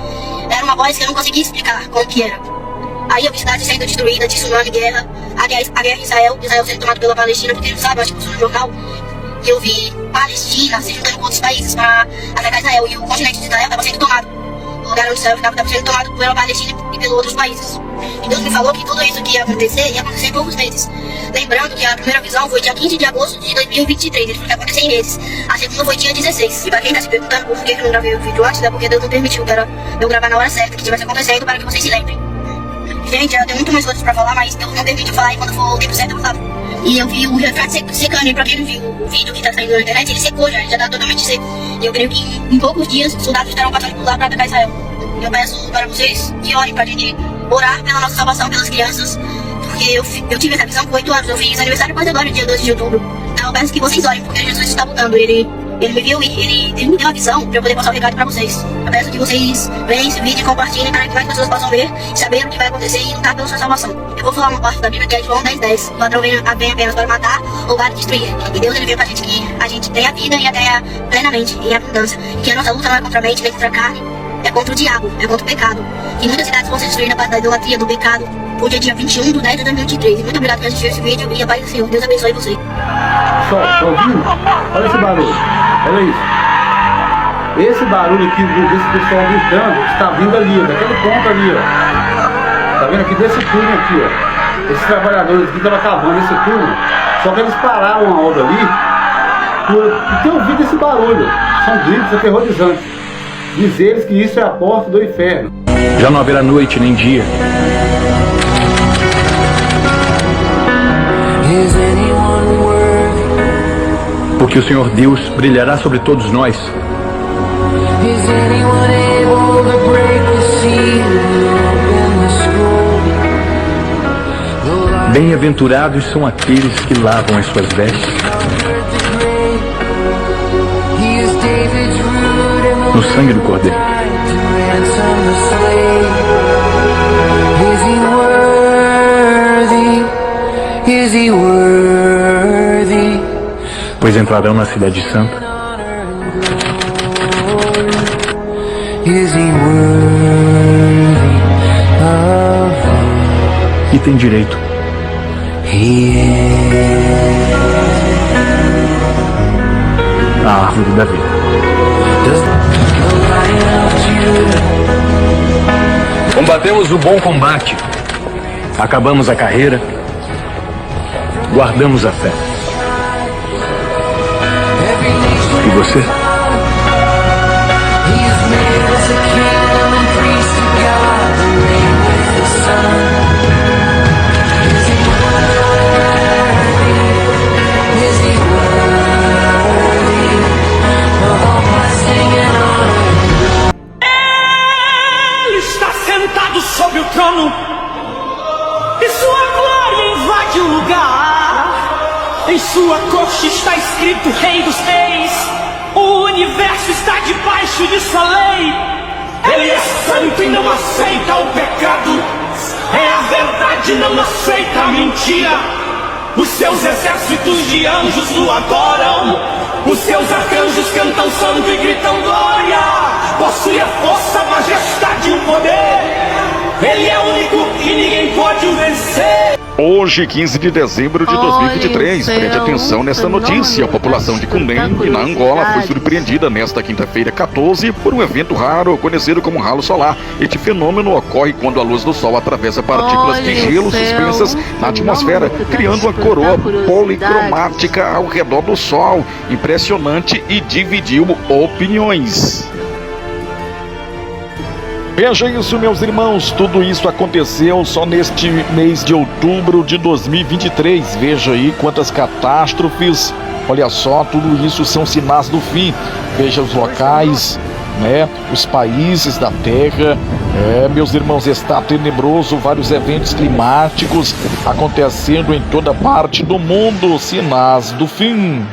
Era uma voz que eu não conseguia explicar como que era. Aí eu vi cidade sendo destruída, tsunami, guerra, a guerra em Israel sendo tomado pela Palestina, porque não sabe, eu acho que passou no jornal. E eu vi Palestina se juntando com outros países para atacar Israel, e o continente de Israel estava sendo tomado. O lugar onde Israel estava sendo tomado pela Palestina e pelos outros países. E Deus me falou que tudo isso que ia acontecer em poucos meses. Lembrando que a primeira visão foi dia 15 de agosto de 2023, ele falou que ia acontecer em meses. A segunda foi dia 16. E para quem está se perguntando por que eu não gravei o vídeo antes, é porque Deus não permitiu que eu gravar na hora certa, que estivesse acontecendo, para que vocês se lembrem. Gente, eu tenho muito mais coisas pra falar, mas Deus não permite falar, e quando for o tempo certo eu falo. E eu vi o rio Eufrates secando, e pra quem não viu o vídeo que tá saindo na internet, ele secou já tá totalmente seco. E eu creio que em poucos dias os soldados estarão passando por lá pra atacar Israel. Eu peço para vocês que orem pra gente orar pela nossa salvação, pelas crianças, porque eu tive essa visão com 8 anos, eu fiz aniversário quase agora, dia 12 de outubro. Então eu peço que vocês orem, porque Jesus está voltando, ele me viu e ele me deu a visão pra eu poder passar o recado pra vocês. Eu peço que vocês vejam esse vídeo e compartilhem para que mais pessoas possam ver e saber o que vai acontecer e lutar pela sua salvação. Eu vou falar uma parte da Bíblia que é João 10:10. O ladrão vem apenas para matar, roubar e destruir. E Deus ele veio pra gente que a gente tenha vida e a tenha plenamente, em abundância. Que a nossa luta não é contra a mente, nem contra a carne, é contra o diabo, é contra o pecado. E muitas cidades vão ser destruídas por causa da idolatria, do pecado. Hoje é dia 21 de 10 de 2023. E muito obrigado por assistir esse vídeo e a paz do Senhor. Deus abençoe você. Tá ouvindo? Olha esse barulho. Olha isso. Esse barulho aqui desse pessoal gritando está vindo ali, ó, daquele ponto ali, ó. Tá vendo aqui desse túnel aqui, ó. Esses trabalhadores aqui estavam cavando esse túnel, só que eles pararam a obra ali por ter ouvido esse barulho. São gritos aterrorizantes. Diz eles que isso é a porta do inferno. Já não haverá noite nem dia. Porque o Senhor Deus brilhará sobre todos nós. Bem-aventurados são aqueles que lavam as suas vestes no sangue do Cordeiro. Pois entrarão na cidade santa e tem direito à árvore da vida. Combatemos o bom combate, acabamos a carreira, guardamos a fé. E você? Ele está sentado sobre o trono e sua glória invade o lugar. Em sua coxa está escrito Rei dos Reis. O universo está debaixo de sua lei. Ele é santo e não aceita o pecado. É a verdade, não aceita a mentira. Os seus exércitos de anjos o adoram. Os seus arcanjos cantam santo e gritam glória. Possui a força, a majestade e o poder. Ele é único e ninguém pode o vencer. Hoje, 15 de dezembro de 2023, preste atenção nesta notícia. A população de Cundem, na Angola, foi surpreendida nesta quinta-feira 14 por um evento raro conhecido como ralo solar. Este fenômeno ocorre quando a luz do sol atravessa partículas de gelo suspensas na atmosfera, criando uma coroa policromática ao redor do sol. Impressionante e dividiu opiniões. Veja isso, meus irmãos, tudo isso aconteceu só neste mês de outubro de 2023. Veja aí quantas catástrofes. Olha só, tudo isso são sinais do fim. Veja os locais, né, os países da Terra. Meus irmãos, está tenebroso, vários eventos climáticos acontecendo em toda parte do mundo. Sinais do fim.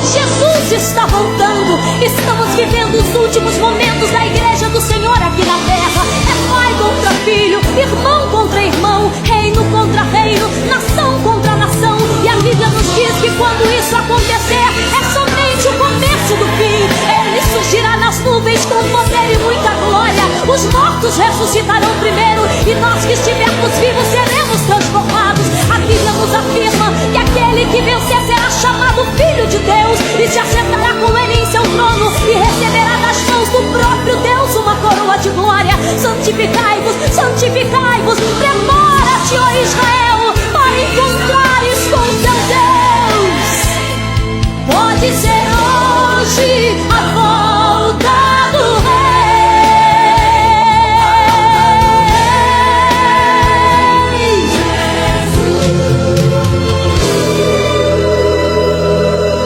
Jesus está voltando. Estamos vivendo os últimos momentos da Igreja do Senhor aqui na terra. É pai contra filho, irmão contra irmão, reino contra reino, nação contra nação. E a Bíblia nos diz que quando isso acontecer, é somente o começo do fim. Ele surgirá nas nuvens com poder e muita glória. Os mortos ressuscitarão primeiro e nós que estivermos vivos seremos transformados. A Bíblia nos afirma que aquele que vencer será chamado Filho de Deus e se assentará com ele em seu trono e receberá das mãos do próprio Deus uma coroa de glória. Santificai-vos, santificai-vos, prepara-te, ó Israel, para encontrares com teu Deus. Pode ser hoje a volta do Rei.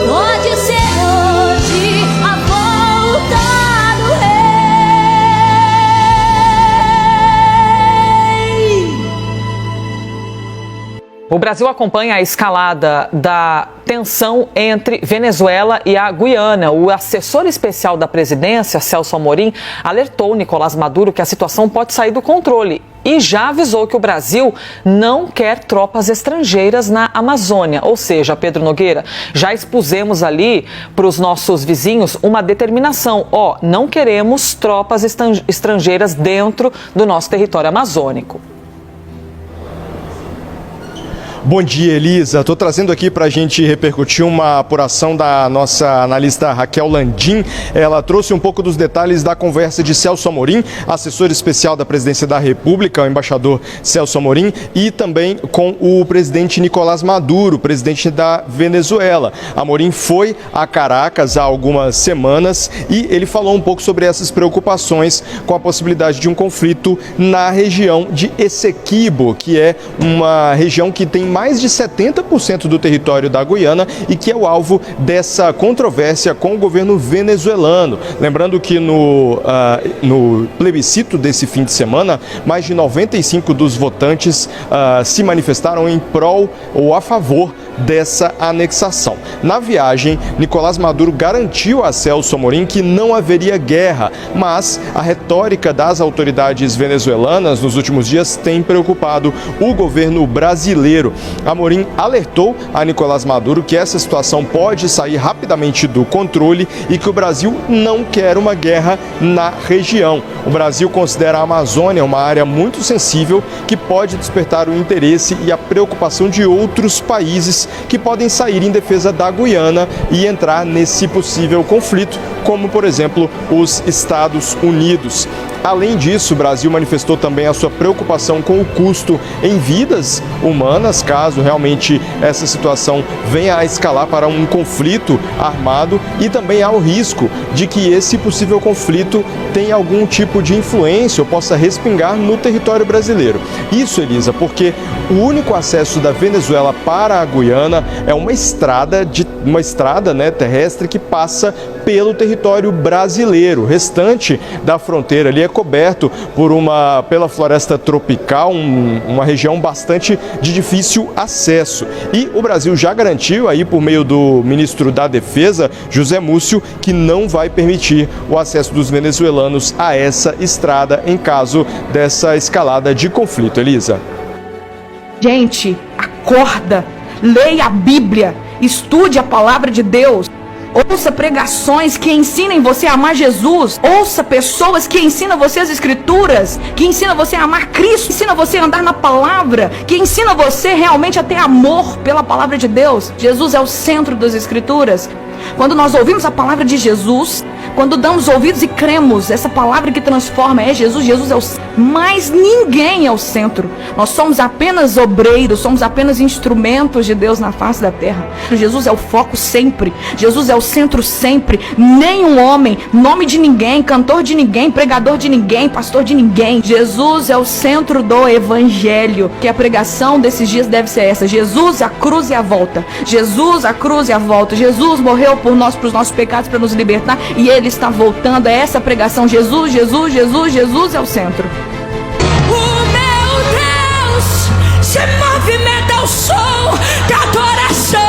Pode ser hoje a volta do Rei. O Brasil acompanha a escalada da tensão entre Venezuela e a Guiana. O assessor especial da presidência, Celso Amorim, alertou Nicolás Maduro que a situação pode sair do controle e já avisou que o Brasil não quer tropas estrangeiras na Amazônia. Ou seja, Pedro Nogueira, já expusemos ali para os nossos vizinhos uma determinação. Não queremos tropas estrangeiras dentro do nosso território amazônico. Bom dia, Elisa. Estou trazendo aqui para a gente repercutir uma apuração da nossa analista Raquel Landim. Ela trouxe um pouco dos detalhes da conversa de Celso Amorim, assessor especial da Presidência da República, o embaixador Celso Amorim, e também com o presidente Nicolás Maduro, presidente da Venezuela. Amorim foi a Caracas há algumas semanas e ele falou um pouco sobre essas preocupações com a possibilidade de um conflito na região de Essequibo, que é uma região que tem mais de 70% do território da Guiana e que é o alvo dessa controvérsia com o governo venezuelano. Lembrando que no plebiscito desse fim de semana, mais de 95% dos votantes se manifestaram em prol ou a favor dessa anexação. Na viagem, Nicolás Maduro garantiu a Celso Amorim que não haveria guerra, mas a retórica das autoridades venezuelanas nos últimos dias tem preocupado o governo brasileiro. Amorim alertou a Nicolás Maduro que essa situação pode sair rapidamente do controle e que o Brasil não quer uma guerra na região. O Brasil considera a Amazônia uma área muito sensível que pode despertar o interesse e a preocupação de outros países que podem sair em defesa da Guiana e entrar nesse possível conflito, como, por exemplo, os Estados Unidos. Além disso, o Brasil manifestou também a sua preocupação com o custo em vidas humanas, caso realmente essa situação venha a escalar para um conflito armado, e também há o risco de que esse possível conflito tenha algum tipo de influência ou possa respingar no território brasileiro. Isso, Elisa, porque o único acesso da Venezuela para a Guiana é uma estrada terrestre que passa pelo território brasileiro. O restante da fronteira ali é coberto pela floresta tropical, uma região bastante de difícil acesso. E o Brasil já garantiu aí por meio do ministro da Defesa, José Múcio, que não vai permitir o acesso dos venezuelanos a essa estrada em caso dessa escalada de conflito. Elisa. Gente, acorda, leia a Bíblia, estude a palavra de Deus. Ouça pregações que ensinem você a amar Jesus. Ouça pessoas que ensinam você as escrituras, que ensinam você a amar Cristo, que ensinam você a andar na palavra, que ensinam você realmente a ter amor pela palavra de Deus. Jesus é o centro das escrituras. Quando nós ouvimos a palavra de Jesus, quando damos ouvidos e cremos, essa palavra que transforma é Jesus. Jesus é o centro. Mas ninguém é o centro. Nós somos apenas obreiros, somos apenas instrumentos de Deus na face da terra. Jesus é o foco sempre. Jesus é o centro sempre. Nenhum homem, nome de ninguém, cantor de ninguém, pregador de ninguém, pastor de ninguém. Jesus é o centro do evangelho. Que a pregação desses dias deve ser essa: Jesus, a cruz e a volta. Jesus, a cruz e a volta. Jesus morreu por nós, para os nossos pecados, para nos libertar, e Ele está voltando. É essa a pregação. Jesus, Jesus, Jesus, Jesus é o centro. O meu Deus se movimenta ao som da adoração.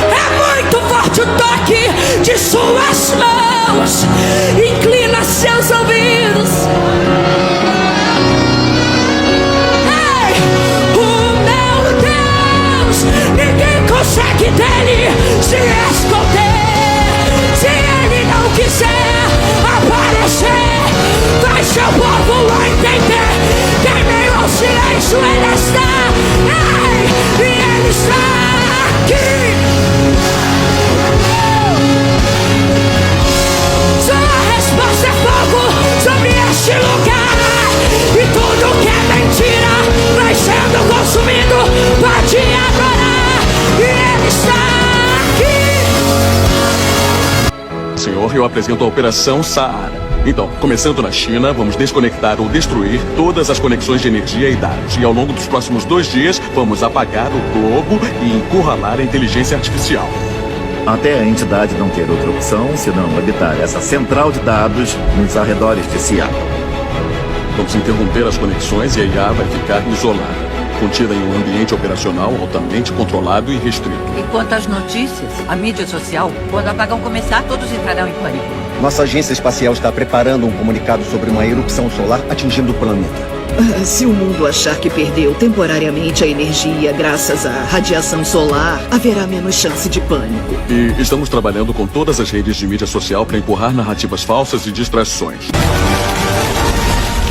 É muito forte o toque de suas mãos. Inclina seus ouvidos. Ei, o meu Deus, ninguém consegue dele se esconder. Se ele não quiser aparecer, vai seu povo lá entender que em meio ao silêncio ele está. Ei, e ele está aqui. Sua resposta é fogo sobre este lugar, e tudo que é mentira vai sendo consumido. Pode adorar, e ele está aqui. Senhor, eu apresento a Operação Saara. Então, começando na China, vamos desconectar ou destruir todas as conexões de energia e dados. E ao longo dos próximos 2 dias, vamos apagar o globo e encurralar a inteligência artificial. Até a entidade não ter outra opção senão habitar essa central de dados nos arredores de Seattle. Vamos interromper as conexões e a IA vai ficar isolada, contida em um ambiente operacional altamente controlado e restrito. E quanto às notícias, a mídia social, quando o apagão começar, todos entrarão em pânico. Nossa agência espacial está preparando um comunicado sobre uma erupção solar atingindo o planeta. Se o mundo achar que perdeu temporariamente a energia graças à radiação solar, haverá menos chance de pânico. E estamos trabalhando com todas as redes de mídia social para empurrar narrativas falsas e distrações.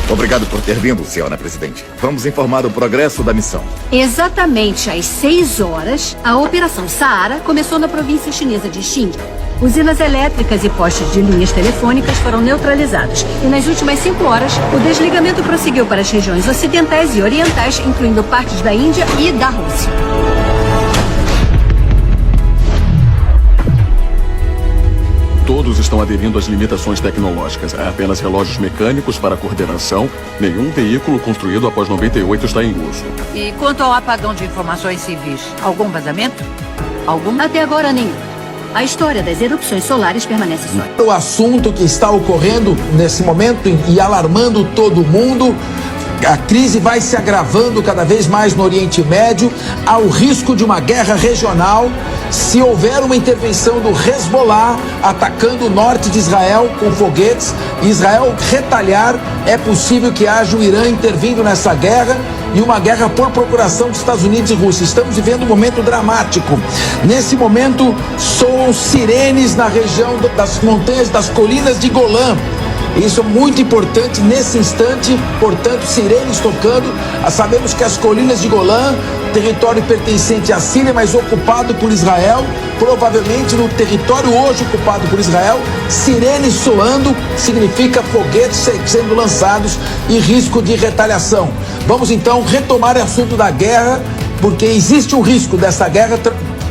Obrigado por ter vindo, senhora presidente. Vamos informar o progresso da missão. Exatamente às 6 horas, a Operação Saara começou na província chinesa de Xinjiang. Usinas elétricas e postes de linhas telefônicas foram neutralizados. E nas últimas 5 horas, o desligamento prosseguiu para as regiões ocidentais e orientais, incluindo partes da Índia e da Rússia. Todos estão aderindo às limitações tecnológicas. Há apenas relógios mecânicos para coordenação. Nenhum veículo construído após 98 está em uso. E quanto ao apagão de informações civis, algum vazamento? Algum? Até agora, nenhum. A história das erupções solares permanece sólida. O assunto que está ocorrendo nesse momento e alarmando todo mundo, a crise vai se agravando cada vez mais no Oriente Médio, há o risco de uma guerra regional se houver uma intervenção do Hezbollah atacando o norte de Israel com foguetes, e Israel retalhar, é possível que haja o Irã intervindo nessa guerra e uma guerra por procuração dos Estados Unidos e Rússia. Estamos vivendo um momento dramático. Nesse momento, soam sirenes na região das montanhas, das colinas de Golã. Isso é muito importante nesse instante, portanto, sirenes tocando. Sabemos que as colinas de Golã, território pertencente à Síria, mas ocupado por Israel, provavelmente no território hoje ocupado por Israel, sirenes soando, significa foguetes sendo lançados e risco de retaliação. Vamos então retomar o assunto da guerra, porque existe o risco dessa guerra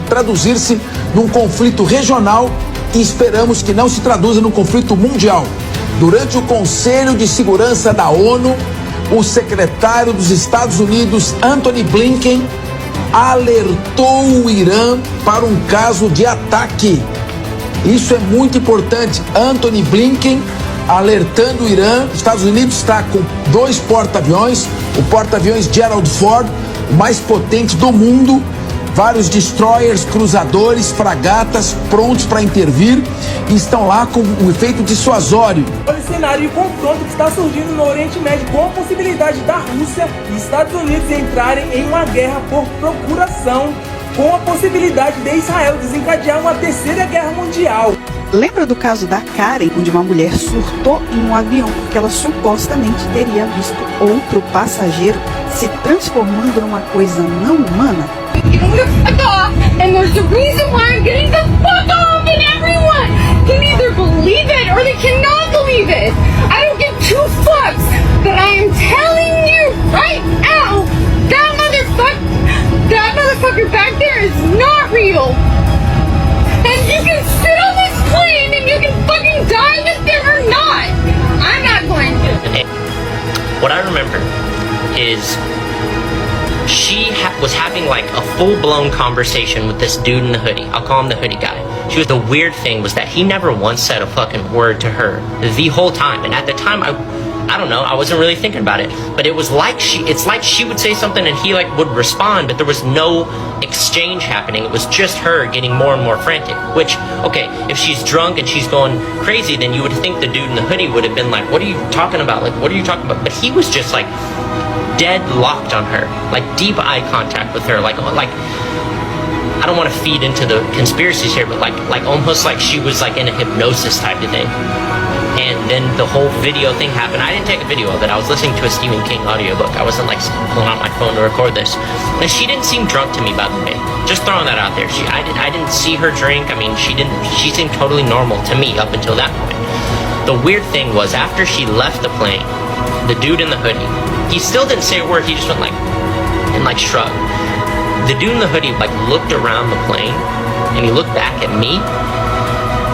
traduzir-se num conflito regional e esperamos que não se traduza num conflito mundial. Durante o Conselho de Segurança da ONU, o secretário dos Estados Unidos, Antony Blinken, alertou o Irã para um caso de ataque. Isso é muito importante. Antony Blinken alertando o Irã. Os Estados Unidos está com 2 porta-aviões, o porta-aviões Gerald Ford, o mais potente do mundo, vários destroyers, cruzadores, fragatas prontos para intervir e estão lá com um efeito dissuasório. Olha o cenário de confronto que está surgindo no Oriente Médio, com a possibilidade da Rússia e Estados Unidos entrarem em uma guerra por procuração. com a possibilidade de Israel desencadear uma terceira guerra mundial. Lembra do caso da Karen, onde uma mulher surtou em um avião porque ela supostamente teria visto outro passageiro se transformando numa coisa não humana? And there's the reason why I'm getting the fuck off, and everyone can either believe it or they cannot believe it. I don't give two fucks, but I am telling you right now, that motherfucker back there is not real. And you can sit on this plane and you can fucking die with them or not. I'm not going to. What I remember is she was having like a full-blown conversation with this dude in the hoodie. I'll call him the hoodie guy. The weird thing was that he never once said a fucking word to her the whole time. And at the time, I don't know, I wasn't really thinking about it. But it was like it's like she would say something and he like would respond, but there was no exchange happening. It was just her getting more and more frantic. Which, okay, if she's drunk and she's going crazy, then you would think the dude in the hoodie would have been like, what are you talking about? Like, what are you talking about? But he was just like dead locked on her, like deep eye contact with her, like I don't want to feed into the conspiracies here, but like almost like she was like in a hypnosis type of thing. And then the whole video thing happened. I didn't take a video of it. I was listening to a Stephen King audiobook. I wasn't like pulling out my phone to record this. And she didn't seem drunk to me, by the way. Just throwing that out there. I didn't see her drink. I mean, she seemed totally normal to me up until that point. The weird thing was after she left the plane, the dude in the hoodie, he still didn't say a word. He just went like, and like shrugged. The dude in the hoodie like looked around the plane and he looked back at me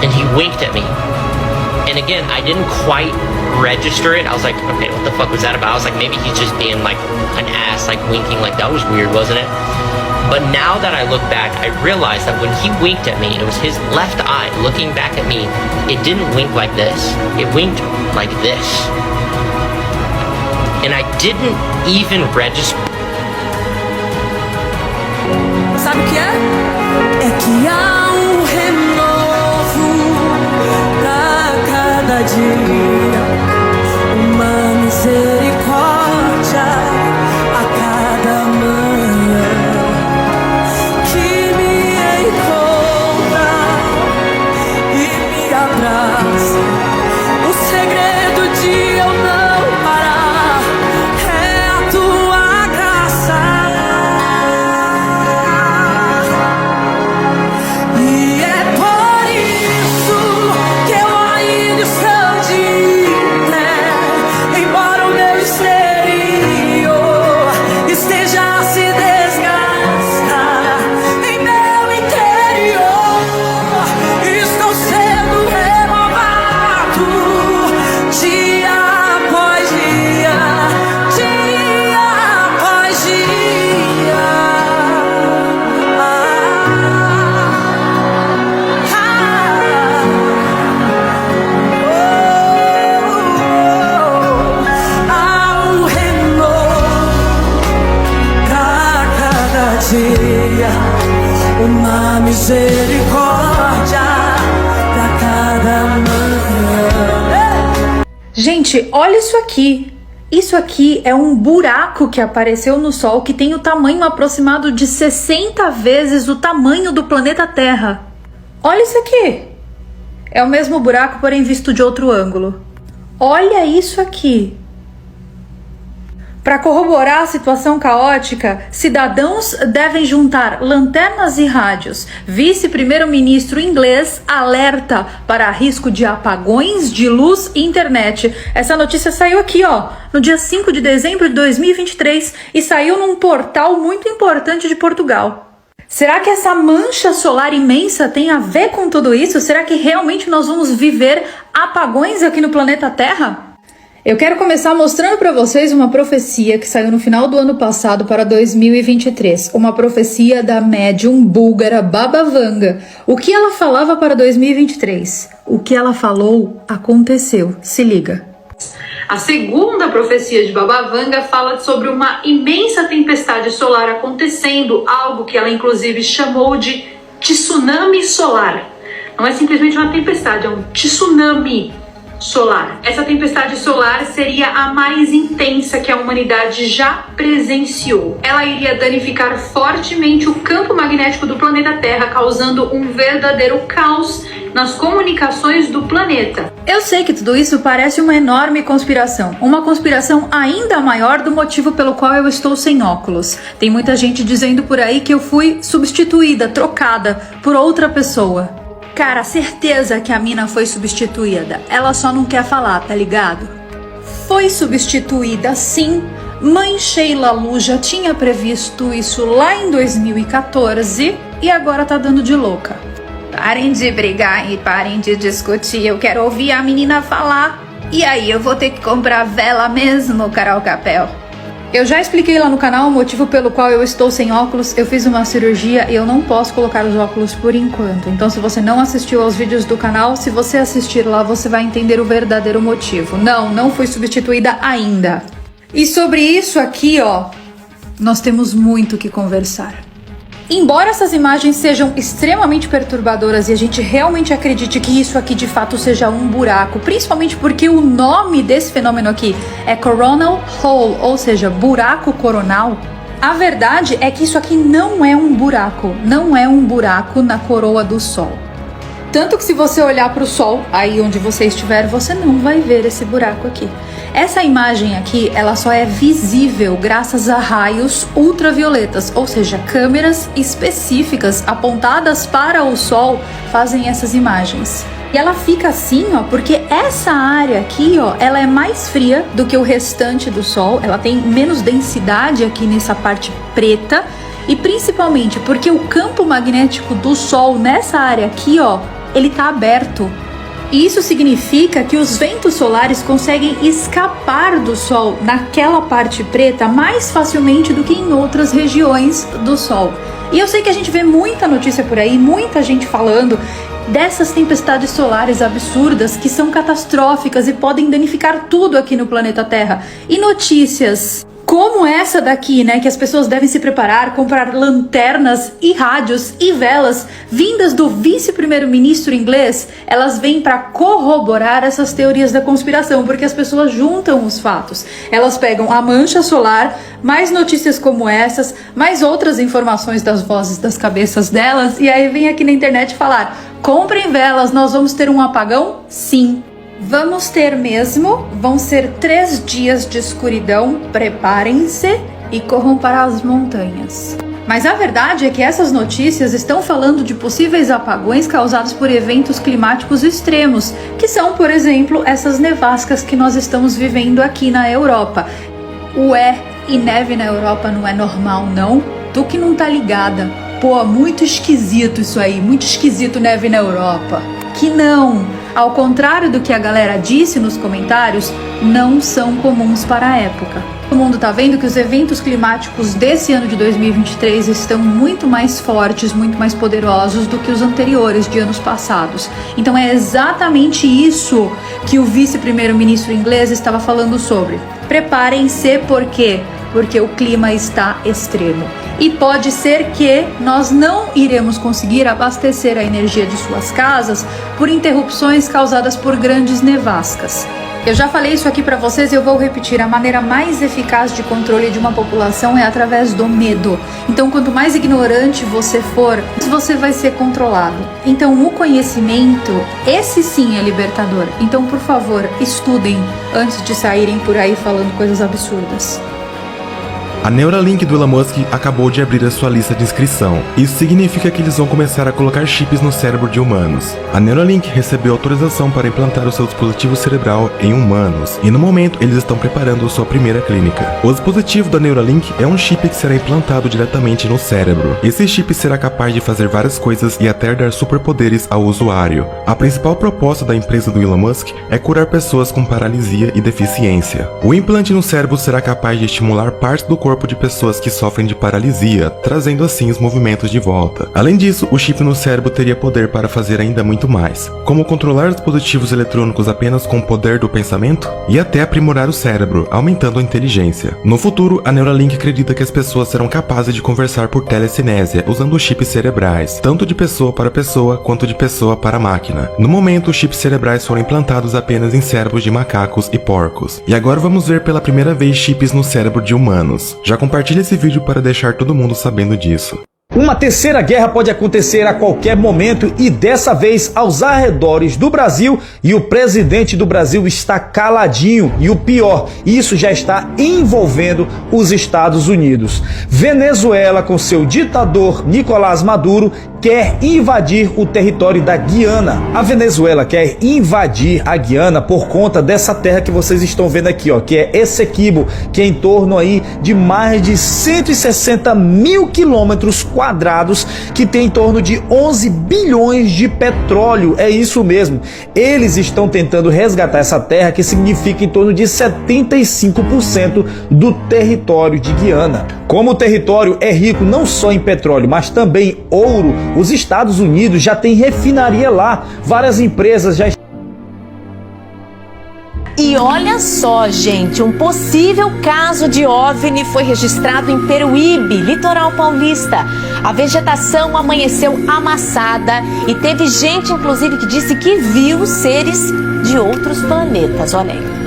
and he winked at me. And again, I didn't quite register it. I was like, okay, what the fuck was that about? I was like, maybe he's just being like an ass, like winking, like that was weird, wasn't it? But now that I look back, I realized that when he winked at me, and it was his left eye looking back at me, it didn't wink like this. It winked like this. And I didn't even register. Sabe o que é? É que há renovo pra cada dia, uma misericórdia a cada manhã que me encontra e me abraça. O segredo de eu não parar é a tua graça. E é por isso que eu ainda estou de pé, embora o meu exterior esteja a se desgastar. Em meu interior estou sendo renovado dia após dia, dia após dia. Há renovo pra cada dia, uma misericórdia pra cada manhã. Gente, olha isso aqui. Isso aqui é um buraco que apareceu no Sol que tem o tamanho aproximado de 60 vezes o tamanho do planeta Terra. Olha isso aqui. É o mesmo buraco, porém visto de outro ângulo. Olha isso aqui. Para corroborar a situação caótica, cidadãos devem juntar lanternas e rádios. Vice-primeiro-ministro inglês alerta para risco de apagões de luz e internet. Essa notícia saiu aqui, ó, no dia 5 de dezembro de 2023 e saiu num portal muito importante de Portugal. Será que essa mancha solar imensa tem a ver com tudo isso? Será que realmente nós vamos viver apagões aqui no planeta Terra? Eu quero começar mostrando para vocês uma profecia que saiu no final do ano passado para 2023. Uma profecia da médium búlgara Baba Vanga. O que ela falava para 2023? O que ela falou aconteceu. Se liga. A segunda profecia de Baba Vanga fala sobre uma imensa tempestade solar acontecendo, algo que ela inclusive chamou de tsunami solar. Não é simplesmente uma tempestade, é um tsunami solar. Essa tempestade solar seria a mais intensa que a humanidade já presenciou. Ela iria danificar fortemente o campo magnético do planeta Terra, causando um verdadeiro caos nas comunicações do planeta. Eu sei que tudo isso parece uma enorme conspiração. Uma conspiração ainda maior do motivo pelo qual eu estou sem óculos. Tem muita gente dizendo por aí que eu fui substituída, trocada por outra pessoa. Cara, certeza que a mina foi substituída. Ela só não quer falar, tá ligado? Foi substituída, sim. Mãe Sheila Lu já tinha previsto isso lá em 2014 e agora tá dando de louca. Parem de brigar e parem de discutir. Eu quero ouvir a menina falar. E aí, eu vou ter que comprar vela mesmo, Carol Capel? Eu já expliquei lá no canal o motivo pelo qual eu estou sem óculos. Eu fiz uma cirurgia e eu não posso colocar os óculos por enquanto. Então, se você não assistiu aos vídeos do canal, se você assistir lá, você vai entender o verdadeiro motivo. Não fui substituída ainda. E sobre isso aqui, ó, nós temos muito que conversar. Embora essas imagens sejam extremamente perturbadoras e a gente realmente acredite que isso aqui de fato seja um buraco, principalmente porque o nome desse fenômeno aqui é Coronal Hole, ou seja, buraco coronal, a verdade é que isso aqui não é um buraco na coroa do Sol. Tanto que se você olhar para o Sol, aí onde você estiver, você não vai ver esse buraco aqui. Essa imagem aqui, ela só é visível graças a raios ultravioletas, ou seja, câmeras específicas apontadas para o Sol fazem essas imagens. E ela fica assim, ó, porque essa área aqui, ó, ela é mais fria do que o restante do Sol, ela tem menos densidade aqui nessa parte preta, e principalmente porque o campo magnético do Sol nessa área aqui, ó, ele tá aberto. E isso significa que os ventos solares conseguem escapar do Sol naquela parte preta mais facilmente do que em outras regiões do Sol. E eu sei que a gente vê muita notícia por aí, muita gente falando dessas tempestades solares absurdas que são catastróficas e podem danificar tudo aqui no planeta Terra. E notícias como essa daqui, né, que as pessoas devem se preparar, comprar lanternas e rádios e velas vindas do vice-primeiro-ministro inglês, elas vêm para corroborar essas teorias da conspiração, porque as pessoas juntam os fatos. Elas pegam a mancha solar, mais notícias como essas, mais outras informações das vozes das cabeças delas, e aí vem aqui na internet falar: comprem velas, nós vamos ter um apagão? Sim. Vamos ter mesmo, vão ser 3 dias de escuridão, preparem-se e corram para as montanhas. Mas a verdade é que essas notícias estão falando de possíveis apagões causados por eventos climáticos extremos, que são, por exemplo, essas nevascas que nós estamos vivendo aqui na Europa. Ué, e neve na Europa não é normal não? Tu que não tá ligada. Pô, muito esquisito isso aí, muito esquisito neve na Europa. Que não, ao contrário do que a galera disse nos comentários, não são comuns para a época. O mundo tá vendo que os eventos climáticos desse ano de 2023 estão muito mais fortes, muito mais poderosos do que os anteriores de anos passados. Então é exatamente isso que o vice-primeiro-ministro inglês estava falando sobre. Preparem-se, por quê? Porque o clima está extremo. E pode ser que nós não iremos conseguir abastecer a energia de suas casas por interrupções causadas por grandes nevascas. Eu já falei isso aqui para vocês e eu vou repetir: a maneira mais eficaz de controle de uma população é através do medo. Então, quanto mais ignorante você for, você vai ser controlado. Então, o conhecimento, esse sim é libertador. Então, por favor, estudem antes de saírem por aí falando coisas absurdas. A Neuralink do Elon Musk acabou de abrir a sua lista de inscrição. Isso significa que eles vão começar a colocar chips no cérebro de humanos. A Neuralink recebeu autorização para implantar o seu dispositivo cerebral em humanos, e no momento eles estão preparando sua primeira clínica. O dispositivo da Neuralink é um chip que será implantado diretamente no cérebro. Esse chip será capaz de fazer várias coisas e até dar superpoderes ao usuário. A principal proposta da empresa do Elon Musk é curar pessoas com paralisia e deficiência. O implante no cérebro será capaz de estimular partes do corpo corpo de pessoas que sofrem de paralisia, trazendo assim os movimentos de volta. Além disso, o chip no cérebro teria poder para fazer ainda muito mais, como controlar dispositivos eletrônicos apenas com o poder do pensamento e até aprimorar o cérebro, aumentando a inteligência. No futuro, a Neuralink acredita que as pessoas serão capazes de conversar por telecinésia usando chips cerebrais, tanto de pessoa para pessoa quanto de pessoa para máquina. No momento, os chips cerebrais foram implantados apenas em cérebros de macacos e porcos. E agora vamos ver pela primeira vez chips no cérebro de humanos. Já compartilhe esse vídeo para deixar todo mundo sabendo disso. Uma terceira guerra pode acontecer a qualquer momento e dessa vez aos arredores do Brasil, e o presidente do Brasil está caladinho. E o pior, isso já está envolvendo os Estados Unidos. Venezuela, com seu ditador Nicolás Maduro, quer invadir o território da Guiana. A Venezuela quer invadir a Guiana por conta dessa terra que vocês estão vendo aqui, ó, que é Essequibo, que é em torno aí de mais de 160 mil quilômetros quadrados, que tem em torno de 11 bilhões de petróleo. É isso mesmo. Eles estão tentando resgatar essa terra, que significa em torno de 75% do território de Guiana. Como o território é rico não só em petróleo, mas também em ouro, os Estados Unidos já têm refinaria lá. Várias empresas já... E olha só, gente, um possível caso de OVNI foi registrado em Peruíbe, litoral paulista. A vegetação amanheceu amassada e teve gente, inclusive, que disse que viu seres de outros planetas. Olha aí.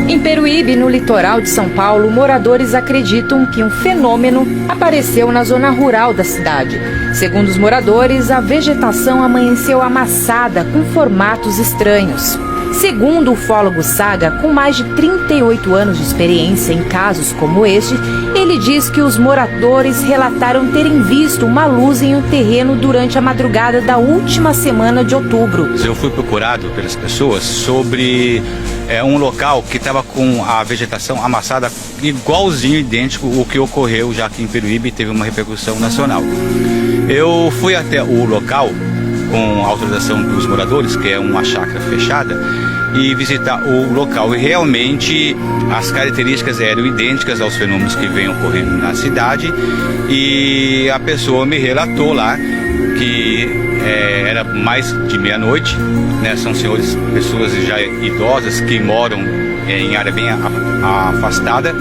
Em Peruíbe, no litoral de São Paulo, moradores acreditam que um fenômeno apareceu na zona rural da cidade. Segundo os moradores, a vegetação amanheceu amassada com formatos estranhos. Segundo o ufólogo Saga, com mais de 38 anos de experiência em casos como este, ele diz que os moradores relataram terem visto uma luz em um terreno durante a madrugada da última semana de outubro. Eu fui procurado pelas pessoas sobre um local que estava com a vegetação amassada igualzinho, idêntico o que ocorreu já aqui em Peruíbe e teve uma repercussão nacional. Eu fui até o local com a autorização dos moradores, que é uma chácara fechada, e visitar o local. E realmente as características eram idênticas aos fenômenos que vêm ocorrendo na cidade, e a pessoa me relatou lá que era mais de meia-noite, né? São pessoas já idosas que moram em área bem afastada,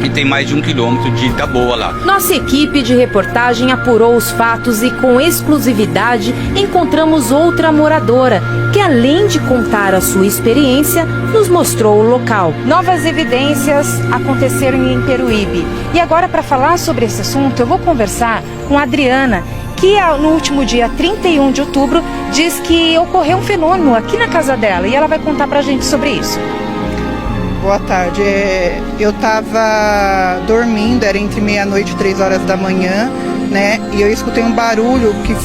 e tem mais de 1 quilômetro de Itaboa lá. Nossa equipe de reportagem apurou os fatos e, com exclusividade, encontramos outra moradora que, além de contar a sua experiência, nos mostrou o local. Novas evidências aconteceram em Peruíbe. E agora, para falar sobre esse assunto, eu vou conversar com a Adriana, que no último dia 31 de outubro diz que ocorreu um fenômeno aqui na casa dela, e ela vai contar pra gente sobre isso. Boa tarde. Eu estava dormindo, era entre meia-noite e 3 horas da manhã, né? E eu escutei um barulho que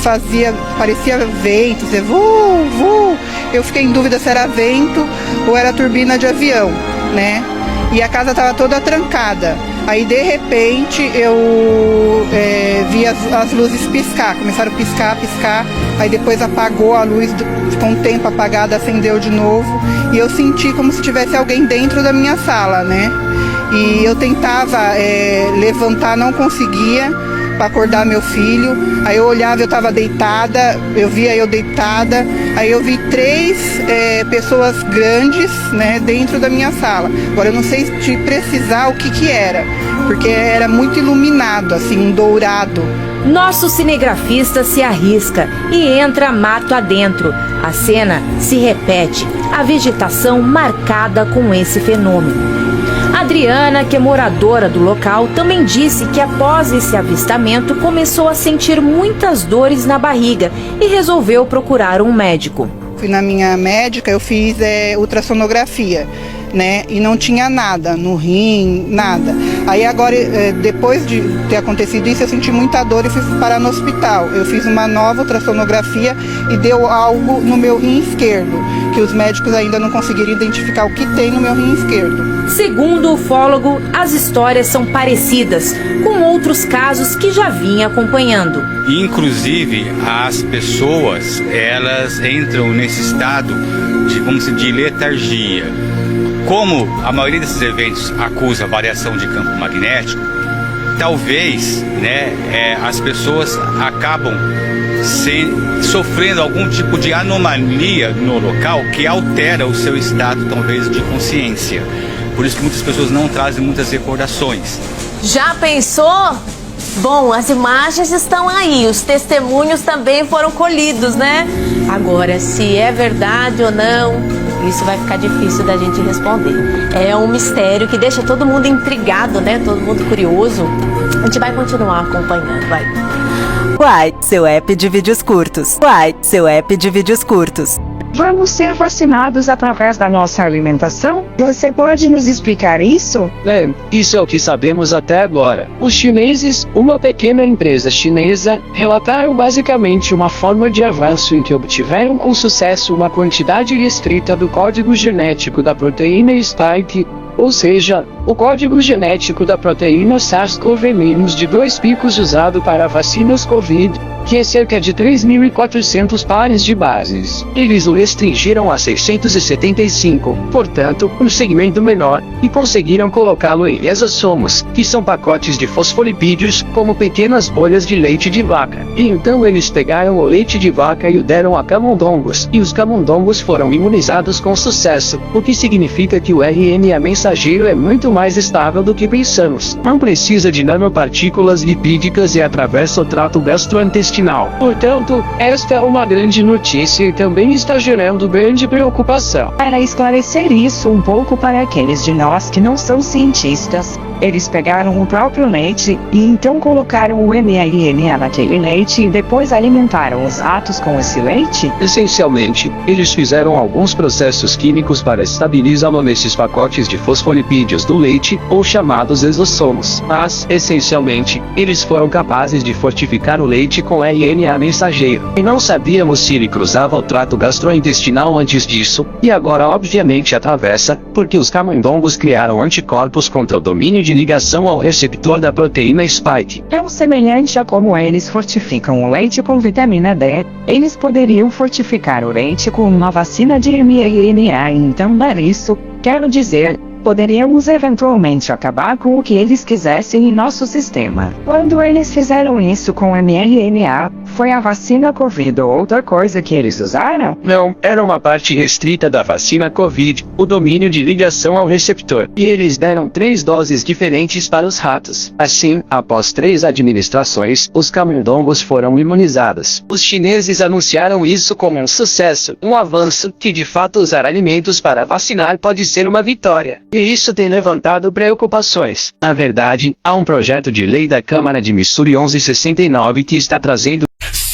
parecia vento, vu. Eu fiquei em dúvida se era vento ou era turbina de avião, né? E a casa estava toda trancada. Aí, de repente, eu vi as luzes piscar, começaram a piscar, aí depois apagou a luz, ficou um tempo apagada, acendeu de novo, e eu senti como se tivesse alguém dentro da minha sala, né? E eu tentava levantar, não conseguia, para acordar meu filho. Aí eu olhava, eu estava deitada, eu via eu deitada, aí eu vi 3 pessoas grandes, né, dentro da minha sala. Agora eu não sei te precisar o que era, porque era muito iluminado, assim, um dourado. Nosso cinegrafista se arrisca e entra mato adentro. A cena se repete, a vegetação marcada com esse fenômeno. Adriana, que é moradora do local, também disse que após esse avistamento começou a sentir muitas dores na barriga e resolveu procurar um médico. Fui na minha médica, eu fiz ultrassonografia, né? E não tinha nada no rim, nada. Aí agora, depois de ter acontecido isso, eu senti muita dor e fui parar no hospital. Eu fiz uma nova ultrassonografia e deu algo no meu rim esquerdo, que os médicos ainda não conseguiram identificar o que tem no meu rim esquerdo. Segundo o ufólogo, as histórias são parecidas com outros casos que já vinha acompanhando. Inclusive, as pessoas, elas entram nesse estado de letargia. Como a maioria desses eventos acusa variação de campo magnético, talvez, né, as pessoas acabam sofrendo algum tipo de anomalia no local que altera o seu estado, talvez, de consciência. Por isso que muitas pessoas não trazem muitas recordações. Já pensou? Bom, as imagens estão aí, os testemunhos também foram colhidos, né? Agora, se é verdade ou não, isso vai ficar difícil da gente responder. É um mistério que deixa todo mundo intrigado, né? Todo mundo curioso. A gente vai continuar acompanhando, vai. Uai, seu app de vídeos curtos. Uai, seu app de vídeos curtos. Vamos ser vacinados através da nossa alimentação? Você pode nos explicar isso? Isso é o que sabemos até agora. Os chineses, uma pequena empresa chinesa, relataram basicamente uma forma de avanço em que obtiveram com sucesso uma quantidade restrita do código genético da proteína Spike, ou seja, o código genético da proteína SARS-CoV- de 2 picos usado para vacinas Covid, que é cerca de 3.400 pares de bases. Eles o restringiram a 675, portanto, um segmento menor, e conseguiram colocá-lo em exossomos, que são pacotes de fosfolipídios, como pequenas bolhas de leite de vaca. E então eles pegaram o leite de vaca e o deram a camundongos, e os camundongos foram imunizados com sucesso, o que significa que o RNA mensageiro é muito mais estável do que pensamos. Não precisa de nanopartículas lipídicas e atravessa o trato gastrointestinal. Portanto, esta é uma grande notícia e também está gerando grande preocupação. Para esclarecer isso um pouco para aqueles de nós que não são cientistas, eles pegaram o próprio leite e então colocaram o mRNA naquele leite e depois alimentaram os ratos com esse leite? Essencialmente, eles fizeram alguns processos químicos para estabilizá-lo nesses pacotes de fosfolipídios do leite, ou chamados exossomos. Mas, essencialmente, eles foram capazes de fortificar o leite com RNA mensageiro. E não sabíamos se ele cruzava o trato gastrointestinal antes disso, e agora obviamente atravessa, porque os camundongos criaram anticorpos contra o domínio de ligação ao receptor da proteína Spike. É semelhante a como eles fortificam o leite com vitamina D. Eles poderiam fortificar o leite com uma vacina de mRNA e então dar isso. Quero dizer, poderíamos eventualmente acabar com o que eles quisessem em nosso sistema. Quando eles fizeram isso com mRNA, foi a vacina Covid ou outra coisa que eles usaram? Não, era uma parte restrita da vacina Covid, o domínio de ligação ao receptor. E eles deram 3 doses diferentes para os ratos. Assim, após 3 administrações, os camundongos foram imunizados. Os chineses anunciaram isso como um sucesso, um avanço, que de fato usar alimentos para vacinar pode ser uma vitória. E isso tem levantado preocupações. Na verdade, há um projeto de lei da Câmara de Missouri 1169 que está trazendo...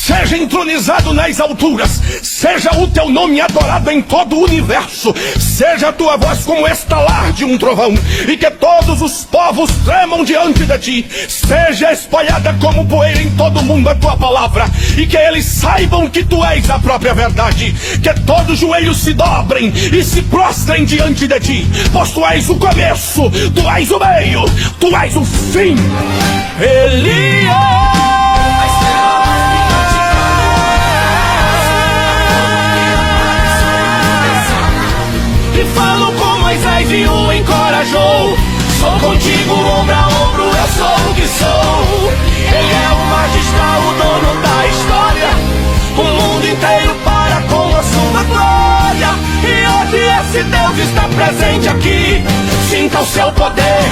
Seja entronizado nas alturas, seja o teu nome adorado em todo o universo, seja a tua voz como o estalar de um trovão, e que todos os povos tremam diante de ti, seja espalhada como poeira em todo o mundo a tua palavra, e que eles saibam que tu és a própria verdade, que todos os joelhos se dobrem e se prostrem diante de ti, pois tu és o começo, tu és o meio, tu és o fim. Elias! E falam com Moisés e o encorajou. Sou contigo, ombro a ombro, eu sou o que sou. Ele é o magistral, o dono da história. O mundo inteiro para com a sua glória. E hoje esse Deus está presente aqui. Sinta o seu poder,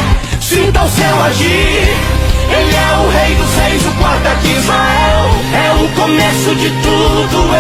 sinta o seu agir. Ele é o rei dos reis, o guarda de Israel. É o começo de tudo,